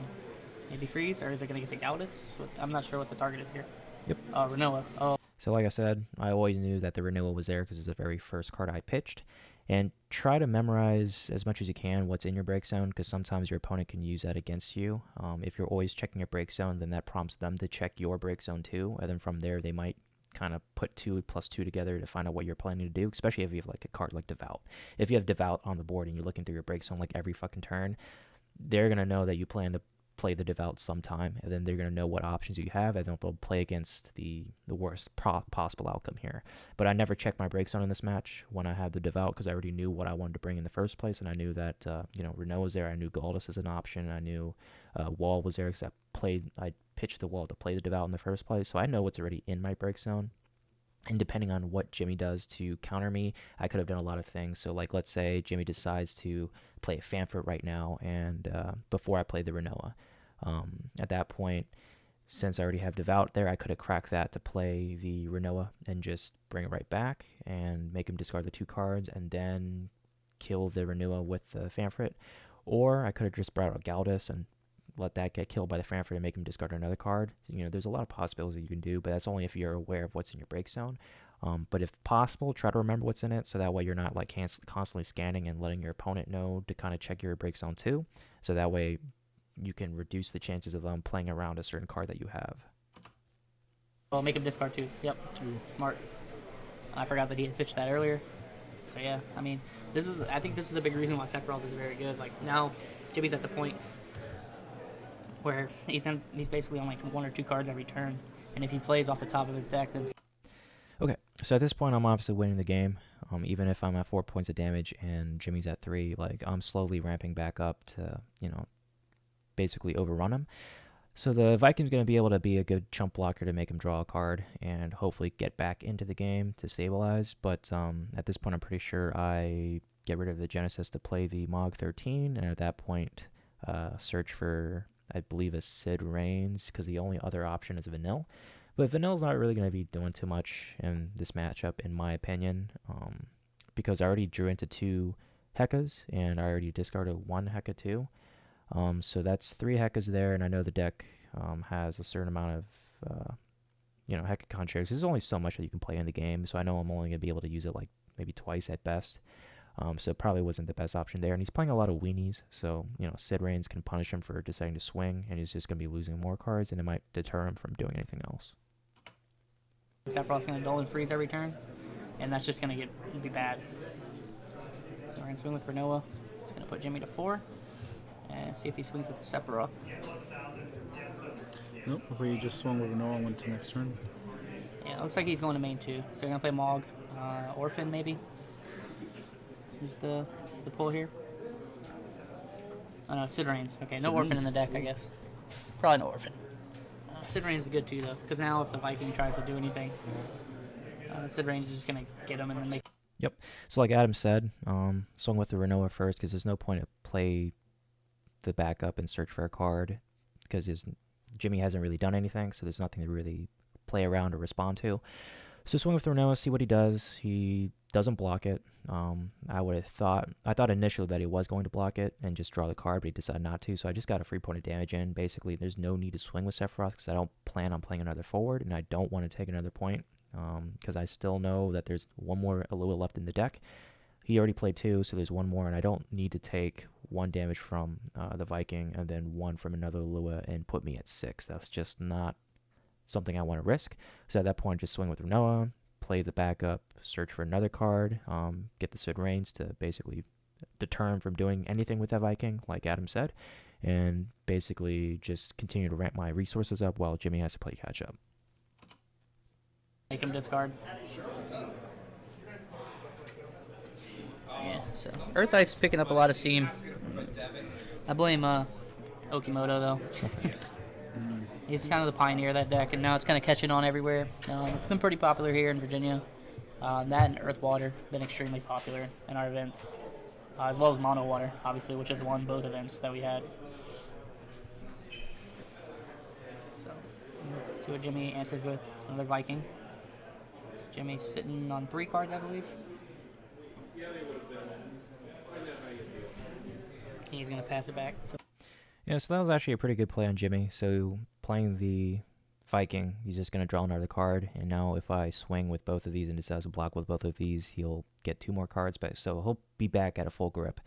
maybe freeze, or is it going to get the Galdus? I'm not sure what the target is here. Yep. Renoa. Oh. So like I said, I always knew that the Renewal was there because it's the very first card I pitched. And try to memorize as much as you can what's in your break zone, because sometimes your opponent can use that against you. If you're always checking your break zone, then that prompts them to check your break zone too. And then from there, they might kind of put 2 plus 2 together to find out what you're planning to do, especially if you have like a card like Devout. If you have Devout on the board and you're looking through your break zone like every fucking turn, they're going to know that you plan to play the Devout sometime, and then they're going to know what options you have, and they'll play against the worst possible outcome here. But I never checked my break zone in this match when I had the Devout, because I already knew what I wanted to bring in the first place, and I knew that you know, Renault was there. I knew Galdus as an option, and I knew Wall was there because I pitched the Wall to play the Devout in the first place, so I know what's already in my break zone. And depending on what Jimmy does to counter me, I could have done a lot of things. So, like, let's say Jimmy decides to play a Fanfrit right now, and before I play the Renoa. At that point, since I already have Devout there, I could have cracked that to play the Renoa and just bring it right back and make him discard the 2 cards and then kill the Renoa with the Fanfrit. Or I could have just brought out Galdus and let that get killed by the Fanfrit and make him discard another card. You know, there's a lot of possibilities that you can do, but that's only if you're aware of what's in your break zone. But if possible, try to remember what's in it, so that way you're not like constantly scanning and letting your opponent know to kind of check your break zone too. So that way you can reduce the chances of them playing around a certain card that you have. Well, make him discard 2. Yep. Smart. I forgot that he had pitched that earlier. So yeah, I mean, I think this is a big reason why Sephiroth is very good. Like, now Jimmy's at the point where he's basically on like 1 or 2 cards every turn, and if he plays off the top of his deck, then... Okay, so at this point, I'm obviously winning the game. Even if I'm at 4 points of damage and Jimmy's at 3, like, I'm slowly ramping back up to, you know, basically overrun him. So the Viking's going to be able to be a good chump blocker to make him draw a card and hopefully get back into the game to stabilize. But at this point, I'm pretty sure I get rid of the Genesis to play the Mog 13, and at that point, search for, I believe, a Sid Reigns, because the only other option is Vanille. But Vanille's not really going to be doing too much in this matchup, in my opinion, because I already drew into 2 Hekkas, and I already discarded 1 Hekka too. So that's 3 Hekkas there, and I know the deck has a certain amount of Hekka constructs. There's only so much that you can play in the game, so I know I'm only going to be able to use it like maybe twice at best. So it probably wasn't the best option there. And he's playing a lot of weenies, so Sid Reigns can punish him for deciding to swing, and he's just going to be losing more cards, and it might deter him from doing anything else. Sephiroth's going to dull and freeze every turn, and that's just going to be bad. So we're going to swing with Renoa. It's going to put Jimmy to 4, and see if he swings with Sephiroth. Nope, hopefully he just swung with Renoa and went to next turn. Yeah, it looks like he's going to main 2. So we're going to play Mog. Orphan, maybe? Who's the pull here? Oh no, Sid Reigns. Okay, no Orphan in the deck, I guess. Probably no Orphan. Sid Reigns is good too, though, because now if the Viking tries to do anything, Sid Reigns is just going to get him and then make. Yep. So like Adam said, swung with the Renoa first because there's no point to play the backup and search for a card because Jimmy hasn't really done anything, so there's nothing to really play around or respond to. So swing with Renoa, see what he does. He doesn't block it. I thought initially that he was going to block it and just draw the card, but he decided not to. So I just got a free point of damage in. Basically, there's no need to swing with Sephiroth because I don't plan on playing another forward, and I don't want to take another point because I still know that there's one more Alua left in the deck. He already played 2, so there's 1 more, and I don't need to take 1 damage from the Viking and then 1 from another Alua and put me at 6. That's just not something I want to risk. So at that point, just swing with Renoa, play the backup, search for another card, get the Sid Reigns to basically deter him from doing anything with that Viking, like Adam said, and basically just continue to ramp my resources up while Jimmy has to play catch up. Make him discard. Yeah, so Earth Ice is picking up a lot of steam. I blame Okimoto, though. He's kind of the pioneer of that deck, and now it's kind of catching on everywhere. It's been pretty popular here in Virginia. That and Earth Water have been extremely popular in our events, as well as Mono Water, obviously, which has won both events that we had. So, see what Jimmy answers with. Another Viking. Jimmy's sitting on 3 cards, I believe. He's going to pass it back. So. Yeah, so that was actually a pretty good play on Jimmy. So playing the Viking, he's just going to draw another card, and now if I swing with both of these and decides to block with both of these, he'll get 2 more cards back. So he'll be back at a full grip,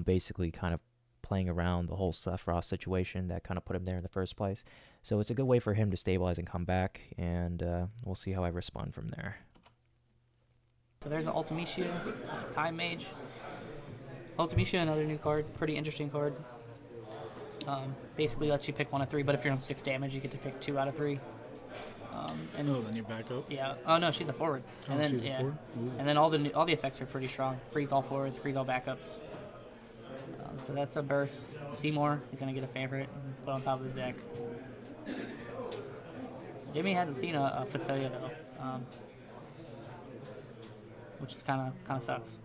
basically kind of playing around the whole Sephiroth situation that kind of put him there in the first place. So it's a good way for him to stabilize and come back, and we'll see how I respond from there. So there's an Ultimecia, Time Mage. Ultimecia, another new card, pretty interesting card. Basically lets you pick 1 of 3, but if you're on 6 damage, you get to pick 2 out of 3. And then you back up. Yeah. Oh no, she's a forward. And then she's a forward? And then all the effects are pretty strong. Freeze all forwards, freeze all backups. So that's a burst. Seymour, he's gonna get a favorite and put on top of his deck. Jimmy hasn't seen a Fastodia though, which is kind of sucks.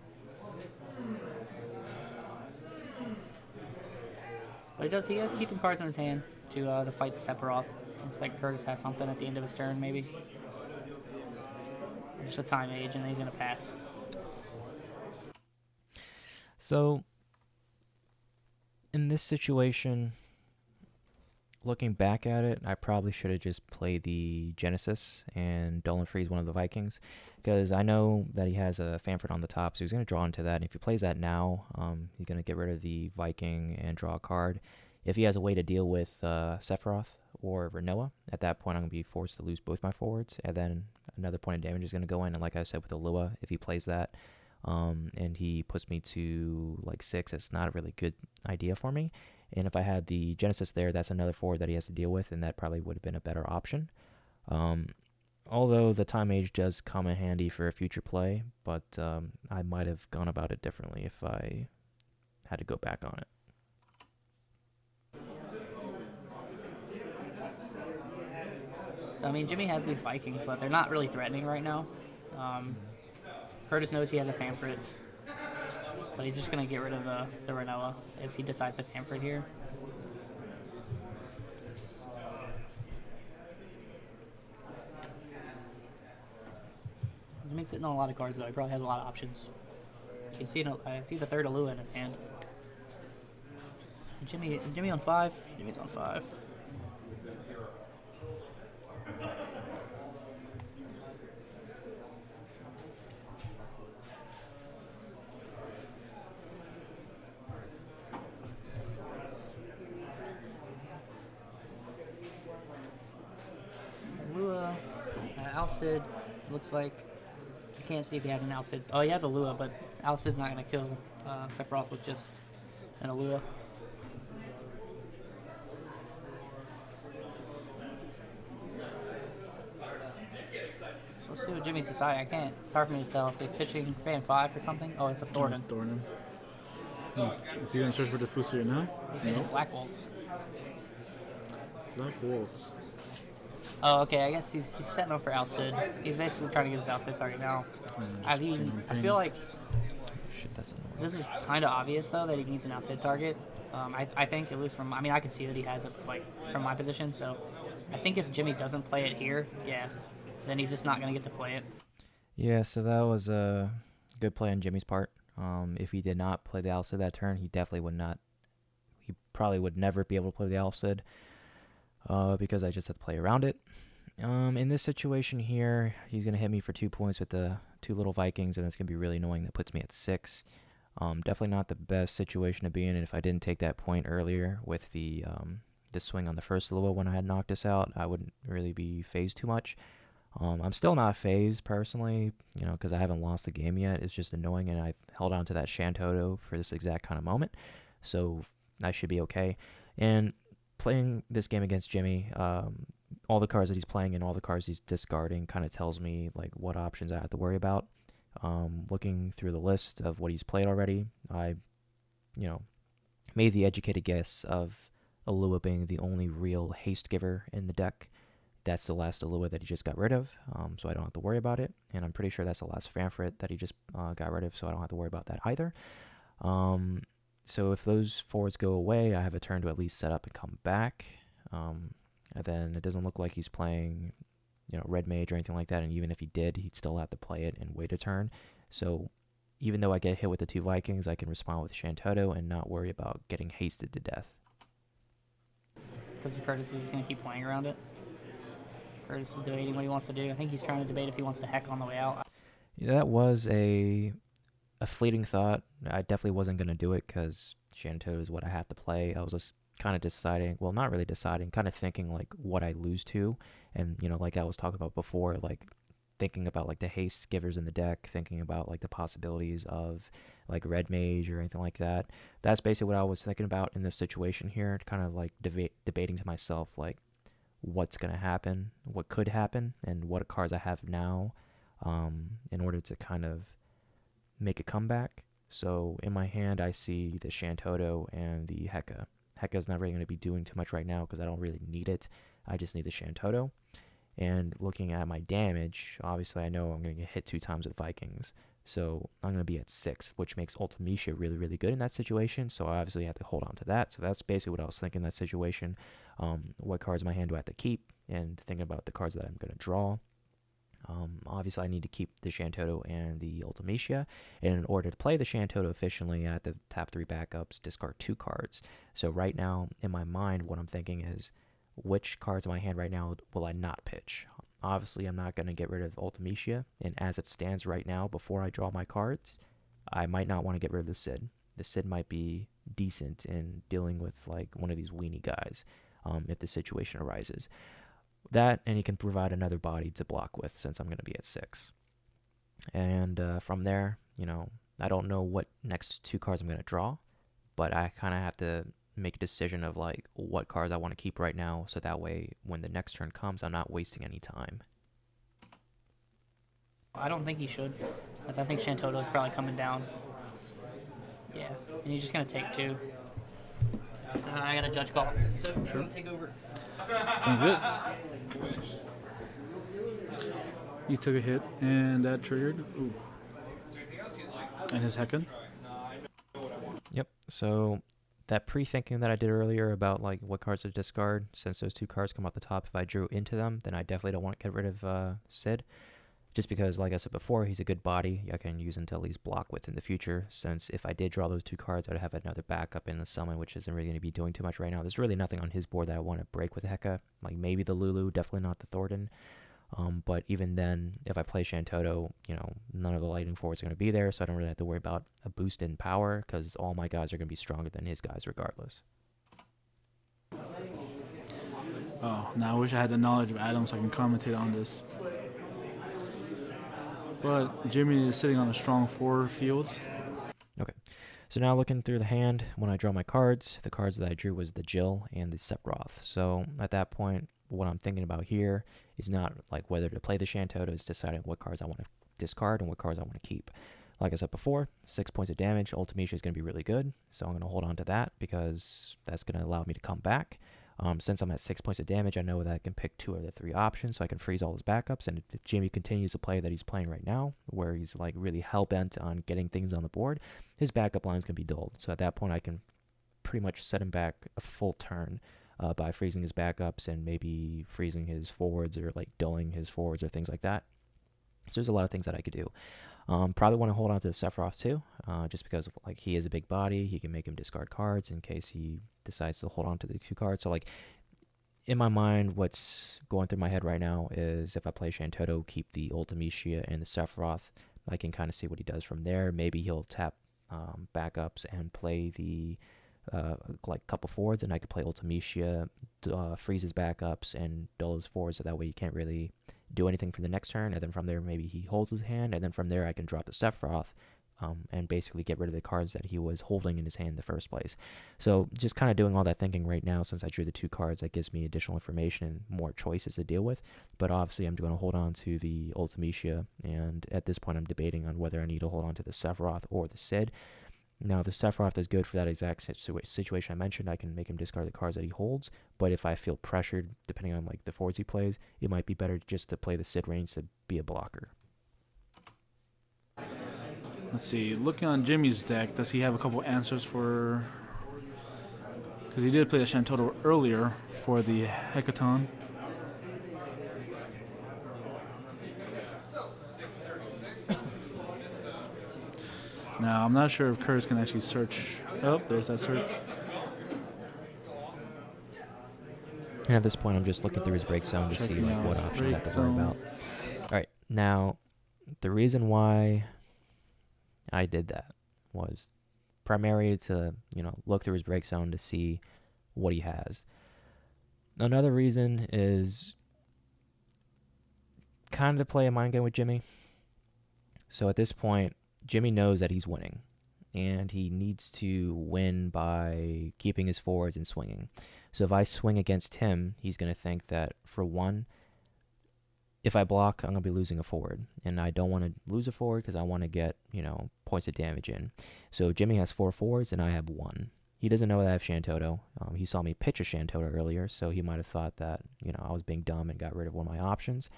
But he is keeping cards in his hand to fight the Sephiroth. Looks like Curtis has something at the end of his turn, maybe. Just a Time Age, and then he's going to pass. So, in this situation, looking back at it, I probably should have just played the Genesis and Dolan Freeze one of the Vikings, because I know that he has a Famford on the top, so he's going to draw into that. And if he plays that now, he's going to get rid of the Viking and draw a card. If he has a way to deal with Sephiroth or Renoa, at that point I'm going to be forced to lose both my forwards, and then another point of damage is going to go in. And like I said with Alua, if he plays that and he puts me to like 6, it's not a really good idea for me. And if I had the Genesis there, that's another forward that he has to deal with, and that probably would have been a better option. Although the Time Age does come in handy for a future play, but I might have gone about it differently if I had to go back on it. So, I mean, Jimmy has these Vikings, but they're not really threatening right now. Curtis knows he has a Famfrit, but he's just going to get rid of the Renoa if he decides to Famfrit here. Jimmy's sitting on a lot of cards, though. He probably has a lot of options. You see, I see the third Alua in his hand. Is Jimmy on 5? Jimmy's on 5. Lua, Alcid, looks like. I can't see if he has an Alcid. Oh, he has a Lua, but Alcid's not going to kill Sephiroth with just an Alua. So let's see what Jimmy's deciding. I can't. It's hard for me to tell. So he's pitching fan 5 or something. Oh, it's a Thornton. It's Thornton. Is he going to search for Diffuse right now? He's hitting Black Wolves. Black Wolves. Oh, okay. I guess he's setting up for Alcid. He's basically trying to get his Alcid target now. I mean, I feel like Shit, that's annoying. this is kind of obvious though that he needs an Alcid target. I think at least from, I mean, I can see that he has it like from my position. So I think if Jimmy doesn't play it here, yeah, then he's just not gonna get to play it. Yeah, so that was a good play on Jimmy's part. If he did not play the Alcid that turn, he definitely would not. He probably would never be able to play the Alcid because I just had to play around it. In this situation here, he's going to hit me for 2 points with the 2 little Vikings, and that's going to be really annoying. That puts me at 6. Definitely not the best situation to be in. And if I didn't take that point earlier with the swing on the first Lua when I had knocked us out, I wouldn't really be phased too much. I'm still not phased personally, you know, because I haven't lost the game yet. It's just annoying, and I held on to that Shantoto for this exact kind of moment, so I should be okay. And playing this game against Jimmy, all the cards that he's playing and all the cards he's discarding kind of tells me like what options I have to worry about. Looking through the list of what he's played already, I, you know, made the educated guess of Alua being the only real haste giver in the deck. That's the last Alua that he just got rid of, so I don't have to worry about it. And I'm pretty sure that's the last Fanfrit that he just got rid of, so I don't have to worry about that either. So if those forwards go away, I have a turn to at least set up and come back. And then it doesn't look like he's playing, you know, Red Mage or anything like that. And even if he did, he'd still have to play it and wait a turn. So even though I get hit with the 2 Vikings, I can respond with Shantoto and not worry about getting hasted to death. Because Curtis is going to keep playing around it. Curtis is debating what he wants to do. I think he's trying to debate if he wants to heck on the way out. Yeah, that was a fleeting thought. I definitely wasn't going to do it because Shantoto is what I have to play. I was just kind of deciding, well, not really deciding, kind of thinking like what I lose to. And, you know, like I was talking about before, like thinking about like the haste givers in the deck, thinking about like the possibilities of like Red Mage or anything like that. That's basically what I was thinking about in this situation here, kind of like debating to myself like what's going to happen, what could happen, and what cards I have now in order to kind of make a comeback. So in my hand, I see the Shantoto and the Heka. Heka's not really going to be doing too much right now because I don't really need it. I just need the Shantoto. And looking at my damage, obviously I know I'm going to get hit 2 times with Vikings. So I'm going to be at 6, which makes Ultimecia really, really good in that situation. So I obviously have to hold on to that. So that's basically what I was thinking in that situation. What cards in my hand do I have to keep? And thinking about the cards that I'm going to draw. Obviously, I need to keep the Shantoto and the Ultimecia. And in order to play the Shantoto efficiently, I have to tap 3 backups, discard 2 cards. So right now, in my mind, what I'm thinking is, which cards in my hand right now will I not pitch? Obviously, I'm not going to get rid of Ultimecia. And as it stands right now, before I draw my cards, I might not want to get rid of the Sid. The Sid might be decent in dealing with like one of these weenie guys if the situation arises. That, and he can provide another body to block with since I'm going to be at 6. And from there, you know, I don't know what next 2 cards I'm going to draw, but I kind of have to make a decision of like what cards I want to keep right now, so that way when the next turn comes, I'm not wasting any time. I don't think he should, because I think Shantoto is probably coming down. Yeah, and he's just going to take 2. I got a judge call. So sure. I'm going to take over. Sounds good. You took a hit, and that triggered. Ooh. And his Hecken. Yep, so that pre-thinking that I did earlier about like what cards to discard, since those 2 cards come off the top, if I drew into them, then I definitely don't want to get rid of Sid. just because, like I said before, he's a good body. I can use him to at least block with in the future, since if I did draw those 2 cards, I'd have another backup in the summon, which isn't really going to be doing too much right now. There's really nothing on his board that I want to break with Heka, like maybe the Lulu, definitely not the Thornton. But even then, if I play Shantoto, none of the lightning forwards are going to be there, so I don't really have to worry about a boost in power, because all my guys are going to be stronger than his guys regardless. Oh, now I wish I had the knowledge of Adam so I can commentate on this. But Jimmy is sitting on a strong 4 fields. Okay, so now looking through the hand, when I draw my cards, the cards that I drew was the Jill and the Sephiroth. So at that point, what I'm thinking about here is not like whether to play the Shantoto, it's deciding what cards I want to discard and what cards I want to keep. Like I said before, 6 points of damage, Ultimecia is going to be really good, so I'm going to hold on to that because that's going to allow me to come back. Since I'm at 6 points of damage, I know that I can pick 2 of the 3 options, so I can freeze all his backups. And if Jimmy continues to play that he's playing right now, where he's like really hell-bent on getting things on the board, his backup line is going to be dulled. So at that point, I can pretty much set him back a full turn by freezing his backups and maybe freezing his forwards or like dulling his forwards or things like that. So there's a lot of things that I could do. Probably want to hold on to Sephiroth too, just because like he is a big body. He can make him discard cards in case he decides to hold on to the 2 cards. So like in my mind, what's going through my head right now is if I play Shantoto, keep the Ultimecia and the Sephiroth, I can kind of see what he does from there. Maybe he'll tap backups and play the like couple forwards, and I could play Ultimecia, freeze his backups and dull his forwards, so that way you can't really do anything for the next turn, and then from there maybe he holds his hand, and then from there I can drop the Sephiroth and basically get rid of the cards that he was holding in his hand in the first place. So just kind of doing all that thinking right now, since I drew the 2 cards, that gives me additional information and more choices to deal with. But obviously I'm going to hold on to the Ultimecia, and at this point I'm debating on whether I need to hold on to the Sephiroth or the Sid. Now, the Sephiroth is good for that exact situation I mentioned. I can make him discard the cards that he holds, but if I feel pressured, depending on like the forwards he plays, it might be better just to play the Sid range to be a blocker. Let's see. Looking on Jimmy's deck, does he have a couple answers for... Because he did play the Shantoto earlier for the Hecaton. Now, I'm not sure if Curtis can actually search. Oh, there's that search. And at this point, I'm just looking through his break zone to see like what options I have to worry about. All right, now the reason why I did that was primarily to look through his break zone to see what he has. Another reason is kind of to play a mind game with Jimmy. So at this point, Jimmy knows that he's winning, and he needs to win by keeping his forwards and swinging. So if I swing against him, he's going to think that, for one, if I block, I'm going to be losing a forward, and I don't want to lose a forward because I want to get, points of damage in. So Jimmy has 4 forwards, and I have 1. He doesn't know that I have Shantoto. He saw me pitch a Shantoto earlier, so he might have thought that, I was being dumb and got rid of one of my options.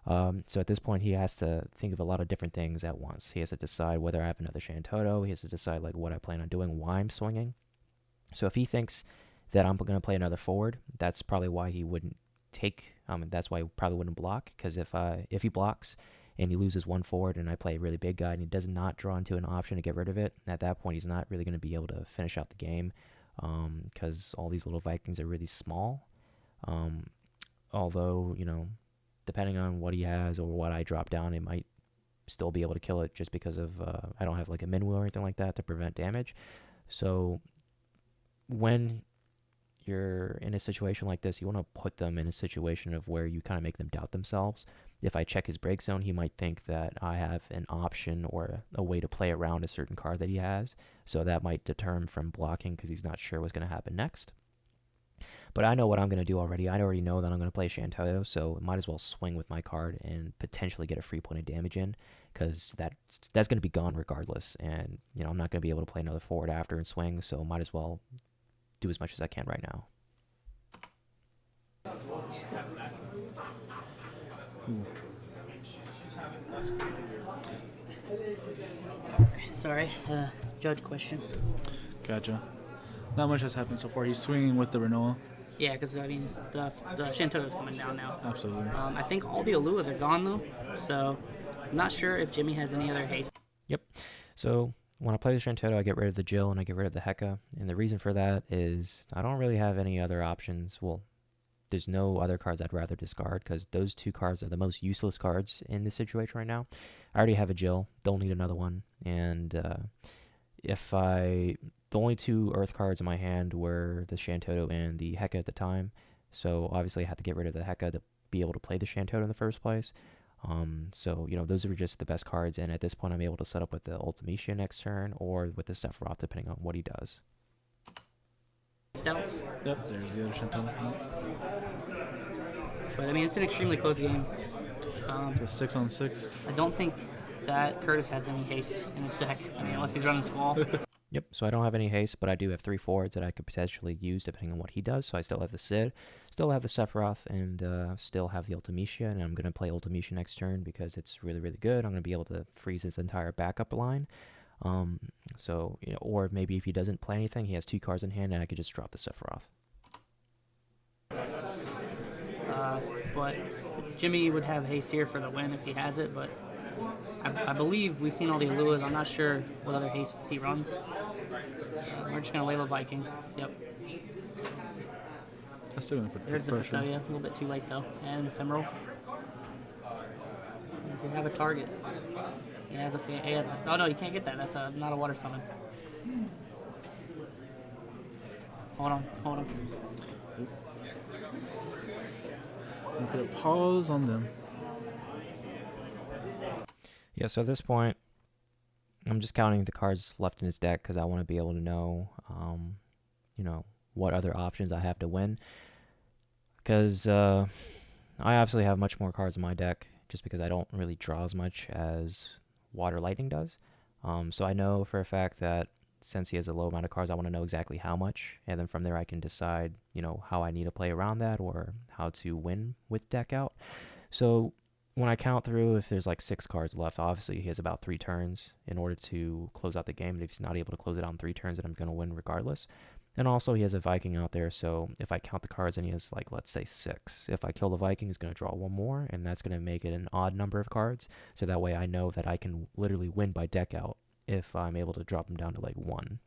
So at this point, he has to think of a lot of different things at once. He has to decide whether I have another Shantoto. He has to decide like what I plan on doing, why I'm swinging. So if he thinks that I'm going to play another forward, that's probably why he wouldn't take. That's why he probably wouldn't block. Because if he blocks and he loses 1 forward, and I play a really big guy and he does not draw into an option to get rid of it, at that point he's not really going to be able to finish out the game. Because all these little Vikings are really small. Although depending on what he has or what I drop down, it might still be able to kill it just because of I don't have like a min wheel or anything like that to prevent damage. So when you're in a situation like this, you want to put them in a situation of where you kind of make them doubt themselves. If I check his break zone, he might think that I have an option or a way to play around a certain card that he has. So that might deter him from blocking because he's not sure what's going to happen next. But I know what I'm going to do already. I already know that I'm going to play Shantoto, so I might as well swing with my card and potentially get a free point of damage in, because that's going to be gone regardless. And, I'm not going to be able to play another forward after and swing, so might as well do as much as I can right now. Sorry, judge question. Gotcha. Not much has happened so far. He's swinging with the Renoa. Yeah, because the Shantoto's coming down now. Absolutely. I think all the Aluas are gone though, so I'm not sure if Jimmy has any other haste. Yep. So when I play the Shantoto, I get rid of the Jill and I get rid of the Heka. And the reason for that is I don't really have any other options. Well, there's no other cards I'd rather discard because those two cards are the most useless cards in this situation right now. I already have a Jill. Don't need another one. And the only two Earth cards in my hand were the Shantoto and the Heka at the time. So obviously I had to get rid of the Heka to be able to play the Shantoto in the first place. So, those are just the best cards, and at this point I'm able to set up with the Ultimecia next turn or with the Sephiroth, depending on what he does. Stealth. Yep, there's the other Shantoto. But I mean, it's an extremely close game. It's a 6-on-6. I don't think that Curtis has any haste in his deck. I mean, unless he's running Squall. Yep, so I don't have any haste, but I do have 3 forwards that I could potentially use depending on what he does. So I still have the Sid, still have the Sephiroth, and still have the Ultimecia, and I'm going to play Ultimecia next turn because it's really, really good. I'm going to be able to freeze his entire backup line. So, or maybe if he doesn't play anything, he has 2 cards in hand, and I could just drop the Sephiroth. But Jimmy would have haste here for the win if he has it, but I believe we've seen all the Aluas. I'm not sure what other hastes he runs. So we're just going to Layla Viking. Yep. That's still going to put There's the pressure. Fasolia. A little bit too late, though. And Ephemeral. Does it have a target? He has a... Oh, no, you can't get that. That's not a water summon. Hold on. I'm going to put a pause on them. Yeah, so at this point, I'm just counting the cards left in his deck because I want to be able to know, what other options I have to win. Because I obviously have much more cards in my deck just because I don't really draw as much as Water Lightning does. So I know for a fact that since he has a low amount of cards, I want to know exactly how much. And then from there I can decide, how I need to play around that or how to win with deck out. So when I count through, if there's like 6 cards left, obviously he has about 3 turns in order to close out the game. And if he's not able to close it out in 3 turns, then I'm going to win regardless. And also he has a Viking out there, so if I count the cards and he has, like, let's say 6. If I kill the Viking, he's going to draw 1 more, and that's going to make it an odd number of cards. So that way I know that I can literally win by deck out if I'm able to drop him down to like 1.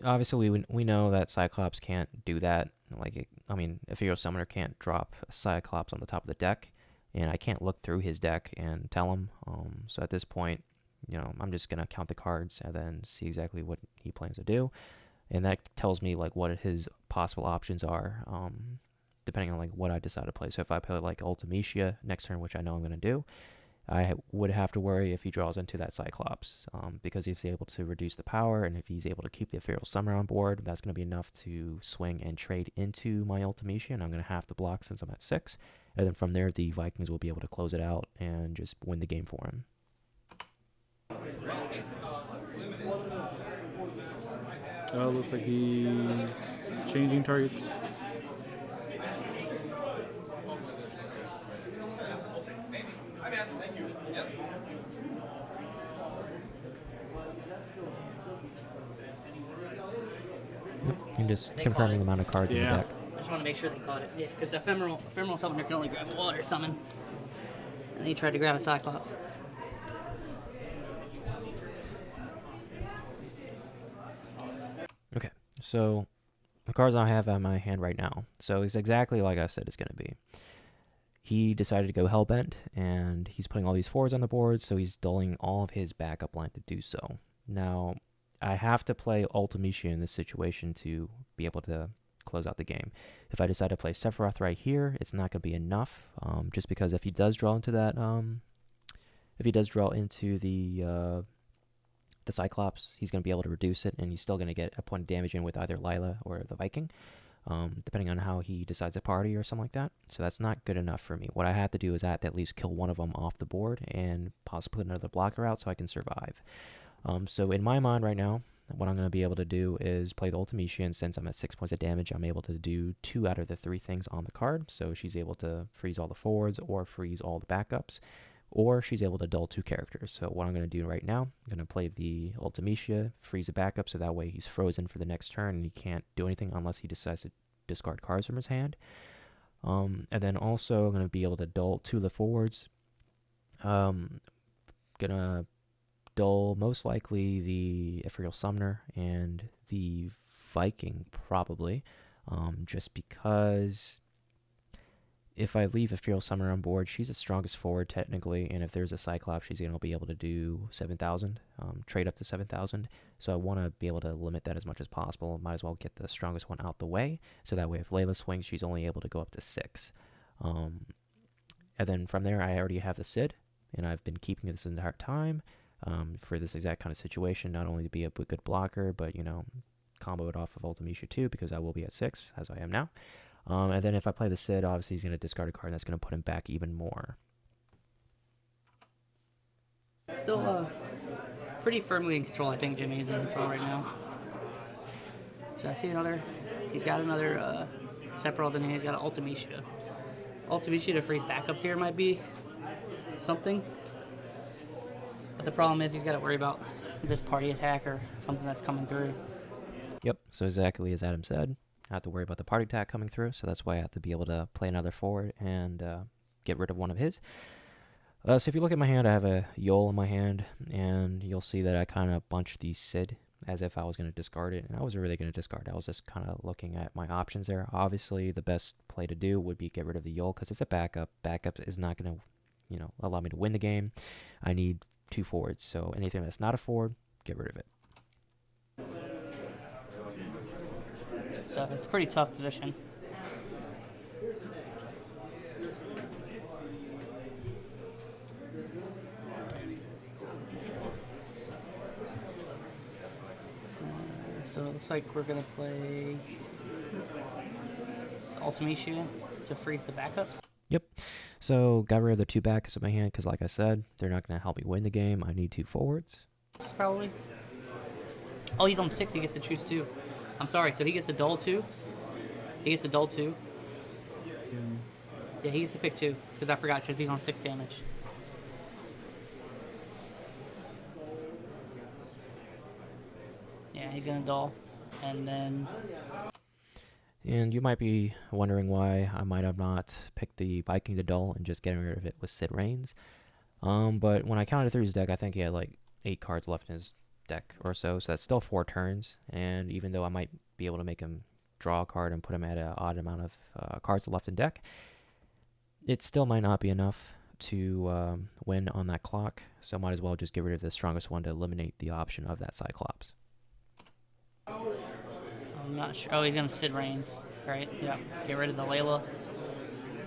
Obviously we know that Cyclops can't do that. A Hero Summoner can't drop a Cyclops on the top of the deck, and I can't look through his deck and tell him. So at this point, I'm just gonna count the cards and then see exactly what he plans to do, and that tells me like what his possible options are, depending on like what I decide to play. So if I play like Ultimecia next turn, which I know I'm gonna do, I would have to worry if he draws into that Cyclops, because if he's able to reduce the power and if he's able to keep the Ethereal Summoner on board, that's going to be enough to swing and trade into my Ultimecia, and I'm going to have to block since I'm at 6. And then from there, the Vikings will be able to close it out and just win the game for him. Oh, looks like he's changing targets. And just confirming the amount of cards in the deck. I just want to make sure they caught it. Yeah, because Ephemeral Summoner can only grab a water summon. And he tried to grab a Cyclops. Okay, so the cards I have in my hand right now. So it's exactly like I said it's going to be. He decided to go Hellbent, and he's putting all these forwards on the board, so he's dulling all of his backup line to do so. Now, I have to play Ultimecia in this situation to be able to close out the game. If I decide to play Sephiroth right here, it's not going to be enough, just because if he does draw into that, the Cyclops, he's going to be able to reduce it, and he's still going to get a point of damage in with either Lila or the Viking, depending on how he decides to party or something like that. So that's not good enough for me. What I have to do is I have to at least kill one of them off the board and possibly put another blocker out so I can survive. So in my mind right now, what I'm going to be able to do is play the Ultimecia, and since I'm at 6 points of damage, I'm able to do 2 out of the 3 things on the card. So she's able to freeze all the forwards or freeze all the backups, or she's able to dull 2 characters. So what I'm going to do right now, I'm going to play the Ultimecia, freeze the backup, so that way he's frozen for the next turn and he can't do anything unless he decides to discard cards from his hand. And then also I'm going to be able to dull 2 of the forwards, Gonna dull most likely the Ethereal Summoner and the Viking probably, just because if I leave Ethereal Summoner on board, she's the strongest forward technically, and if there's a Cyclops, she's going to be able to do 7,000, trade up to 7,000, so I want to be able to limit that as much as possible. Might as well get the strongest one out the way, so that way if Layla swings, she's only able to go up to 6. And then from there, I already have the Sid, and I've been keeping this entire time for this exact kind of situation, not only to be a good blocker, but, you know, combo it off of Ultimisha too, because I will be at 6, as I am now. And then if I play the Sid, obviously he's going to discard a card, and that's going to put him back even more. Still pretty firmly in control. I think Jimmy is in control right now. So I see he's got another Sephiroth, and he's got an Ultimisha. Ultimisha to freeze backups here might be something. But the problem is he's got to worry about this party attack or something that's coming through. Yep, so exactly as Adam said, I have to worry about the party attack coming through, so that's why I have to be able to play another forward and get rid of one of his. So if you look at my hand, I have a Yol in my hand, and you'll see that I kind of bunched the Sid as if I was going to discard it, and I wasn't really going to discard it. I was just kind of looking at my options there. Obviously, the best play to do would be get rid of the Yol, because it's a backup. Backup is not going to, you know, allow me to win the game. I need 2 forwards, so anything that's not a forward, get rid of it. So it's a pretty tough position. So it looks like we're going to play Ultimisha to freeze the backups. Yep. So got rid of the 2 backups in my hand because, like I said, they're not going to help me win the game. I need 2 forwards. Probably. Oh, he's on 6. He gets to choose 2. I'm sorry. So he gets to dull 2. He gets to dull 2. Yeah, he gets to pick 2 because I forgot because he's on 6 damage. Yeah, he's gonna dull, and then. And you might be wondering why I might have not picked the Viking to dull and just getting rid of it with Sid Reigns. But when I counted through his deck, I think he had like 8 cards left in his deck or so that's still 4 turns. And even though I might be able to make him draw a card and put him at an odd amount of cards left in deck, it still might not be enough to win on that clock. So might as well just get rid of the strongest one to eliminate the option of that Cyclops. I'm not sure. Oh, he's going to Sid Reigns, right? Yeah. Get rid of the Layla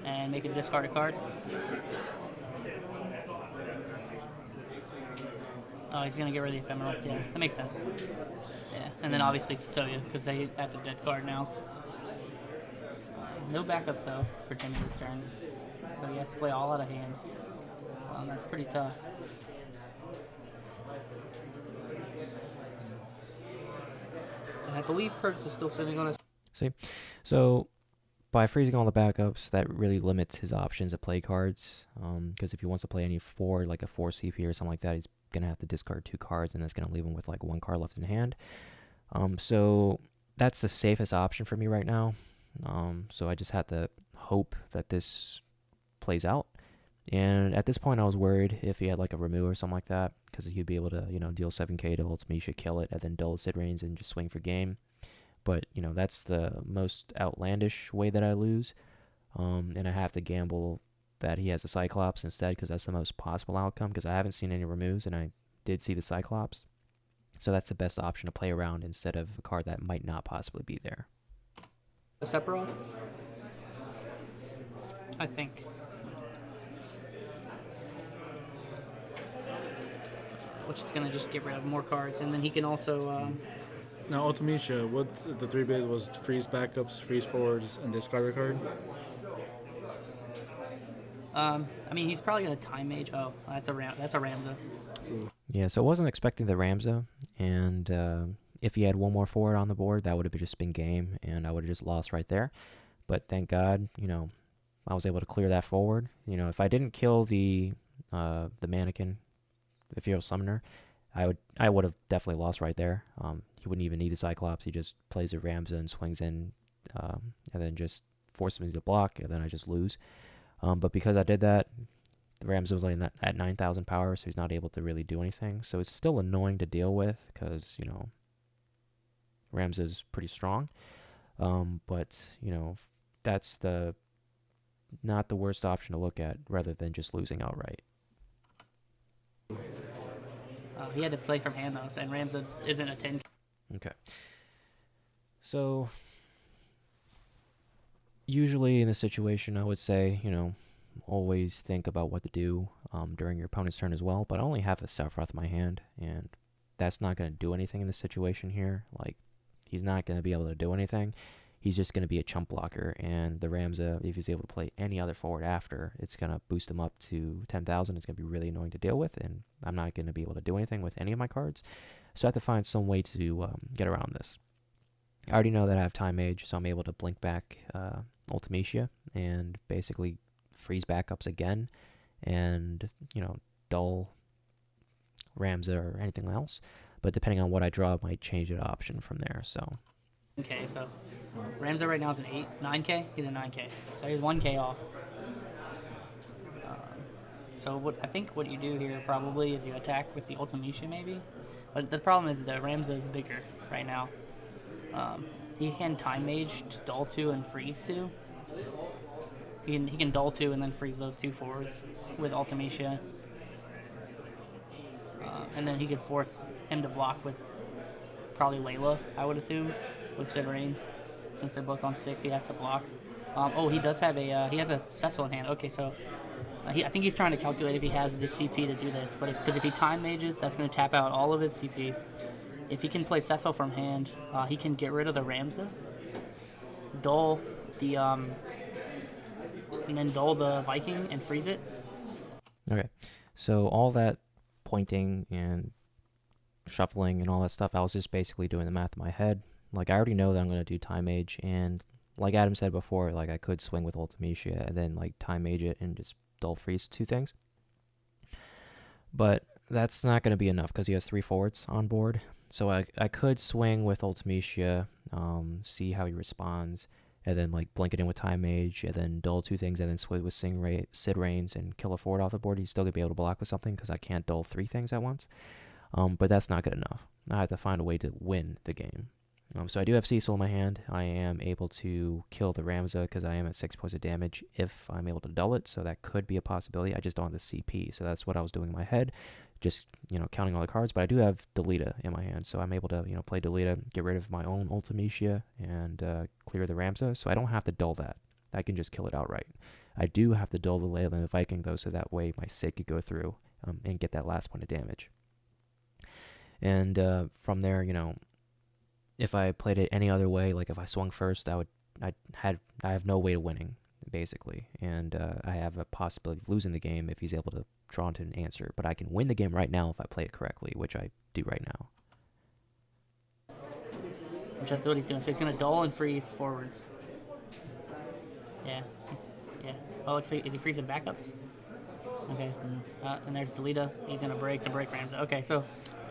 and make him discard a card. Oh, he's going to get rid of the Ephemeral. Yeah, that makes sense. Yeah, and then obviously Soya, because that's a dead card now. No backups, though, for Jimmy this turn. So he has to play all out of hand. That's pretty tough. I believe Kurtz is still sitting on his... See, so by freezing all the backups, that really limits his options to play cards. Because if he wants to play any 4, like a 4 CP or something like that, he's going to have to discard 2 cards, and that's going to leave him with like 1 card left in hand. So that's the safest option for me right now. So I just have to hope that this plays out. And at this point, I was worried if he had like a remove or something like that, because he'd be able to, you know, deal 7k to Ultimisha, kill it, and then dull Sid Reigns and just swing for game. But, you know, that's the most outlandish way that I lose. And I have to gamble that he has a Cyclops instead, because that's the most possible outcome, because I haven't seen any removes, and I did see the Cyclops. So that's the best option to play around instead of a card that might not possibly be there. Sephiroth? I think. Which is going to just get rid of more cards, and then he can also... Now, Ultimisha, what's the 3 base was freeze backups, freeze forwards, and discard a card? I mean, he's probably going to Time Mage. Oh, that's a Ramza. Yeah, so I wasn't expecting the Ramza, and if he had 1 more forward on the board, that would have just been game, and I would have just lost right there. But thank God, you know, I was able to clear that forward. You know, if I didn't kill the mannequin, the Ethereal Summoner, I would have definitely lost right there. He wouldn't even need the Cyclops. He just plays a Ramza and swings in, and then just forces me to block, and then I just lose. But because I did that, The Ramza was like at 9,000 power, so he's not able to really do anything. So it's still annoying to deal with because, you know, Ramza's pretty strong. But, you know, that's not the worst option to look at rather than just losing outright. He had to play from hand though, and Ramza isn't a 10. Okay. So usually in this situation, I would say, you know, always think about what to do during your opponent's turn as well. But I only have a Sephiroth in my hand, and that's not going to do anything in this situation here. Like, he's not going to be able to do anything. He's just going to be a chump blocker, and the Ramza, if he's able to play any other forward after, it's going to boost him up to 10,000. It's going to be really annoying to deal with, and I'm not going to be able to do anything with any of my cards. So I have to find some way to get around this. I already know that I have Time Mage, so I'm able to blink back Ultimecia and basically freeze backups again and, you know, dull Ramza or anything else. But depending on what I draw, I might change the option from there, so... Okay, so Ramza right now is an 9K. He's a 9K, so he's 1K off. So what you do here probably is you attack with the Ultimecia maybe, but the problem is that Ramza is bigger right now. He can Time Mage to Dull 2 and Freeze 2. He can Dull 2 and then freeze those 2 forwards with Ultimecia, and then he could force him to block with probably Layla, I would assume. With Sid Reigns, since they're both on 6, he has to block. He does have he has a Cecil in hand. Okay, so I think he's trying to calculate if he has the CP to do this. But because if he Time Mages, that's going to tap out all of his CP. If he can play Cecil from hand, he can get rid of the Ramza, dull the and then dull the Viking and freeze it. Okay, so all that pointing and shuffling and all that stuff, I was just basically doing the math in my head. Like, I already know that I'm going to do Time Mage, and like Adam said before, like, I could swing with Ultimecia and then, like, Time Mage it and just dull freeze 2 things. But that's not going to be enough because he has 3 forwards on board. So I could swing with Ultimecia, see how he responds, and then, like, blink it in with Time Mage, and then dull 2 things, and then swing with Sid Reigns and kill a forward off the board. He's still going to be able to block with something because I can't dull 3 things at once. But that's not good enough. I have to find a way to win the game. So I do have Cecil in my hand. I am able to kill the Ramza because I am at 6 points of damage if I'm able to dull it, so that could be a possibility. I just don't have the CP, so that's what I was doing in my head, just, you know, counting all the cards. But I do have Delita in my hand, so I'm able to, you know, play Delita, get rid of my own Ultimecia, and clear the Ramza, so I don't have to dull that. I can just kill it outright. I do have to dull the Layla and the Viking, though, so that way my Sid could go through and get that last point of damage. And from there, you know, if I played it any other way, like if I swung first, I have no way to winning, basically, and I have a possibility of losing the game if he's able to draw into an answer. But I can win the game right now if I play it correctly, which I do right now. Which that's what he's doing. So he's going to dull and freeze forwards. Yeah. Oh, looks like, is he freezing backups? Okay. And there's Delita. He's going to break Ramza. Okay, so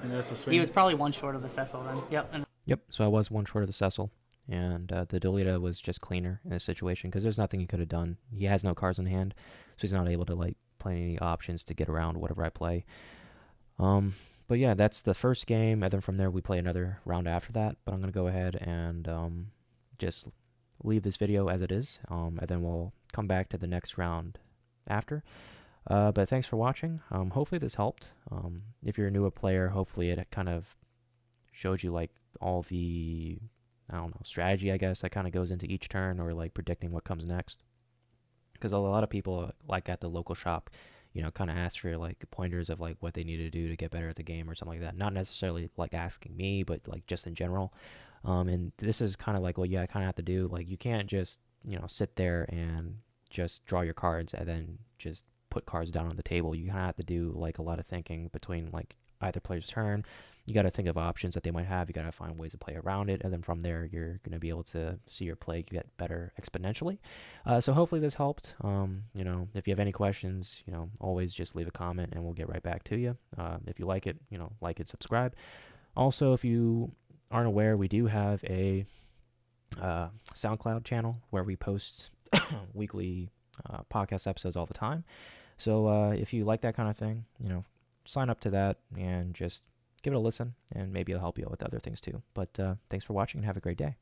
And that's a swing. he was probably 1 short of the Cecil then. Yep. Yep, so I was 1 short of the Cecil, and the Delita was just cleaner in this situation because there's nothing he could have done. He has no cards in hand, so he's not able to, like, play any options to get around whatever I play. But yeah, that's the first game, and then from there we play another round after that. But I'm going to go ahead and just leave this video as it is, and then we'll come back to the next round after. But thanks for watching. Hopefully this helped. If you're a newer player, hopefully it kind of showed you, like, all the, I don't know, strategy, I guess, that kind of goes into each turn, or like predicting what comes next. Because a lot of people, like at the local shop, you know, kind of ask for like pointers of like what they need to do to get better at the game or something like that. Not necessarily like asking me, but like just in general. And this is kind of like, well, yeah, I kind of have to do, like, you can't just, you know, sit there and just draw your cards and then just put cards down on the table. You kind of have to do like a lot of thinking between like either player's turn. You got to think of options that they might have. You got to find ways to play around it, and then from there you're going to be able to see your play get better exponentially. So hopefully this helped. You know, if you have any questions, you know, always just leave a comment and we'll get right back to you. If you like it, you know, like it, subscribe. Also, if you aren't aware, we do have a SoundCloud channel where we post weekly podcast episodes all the time. So if you like that kind of thing, sign up to that and just give it a listen, and maybe it'll help you out with other things too. But thanks for watching and have a great day.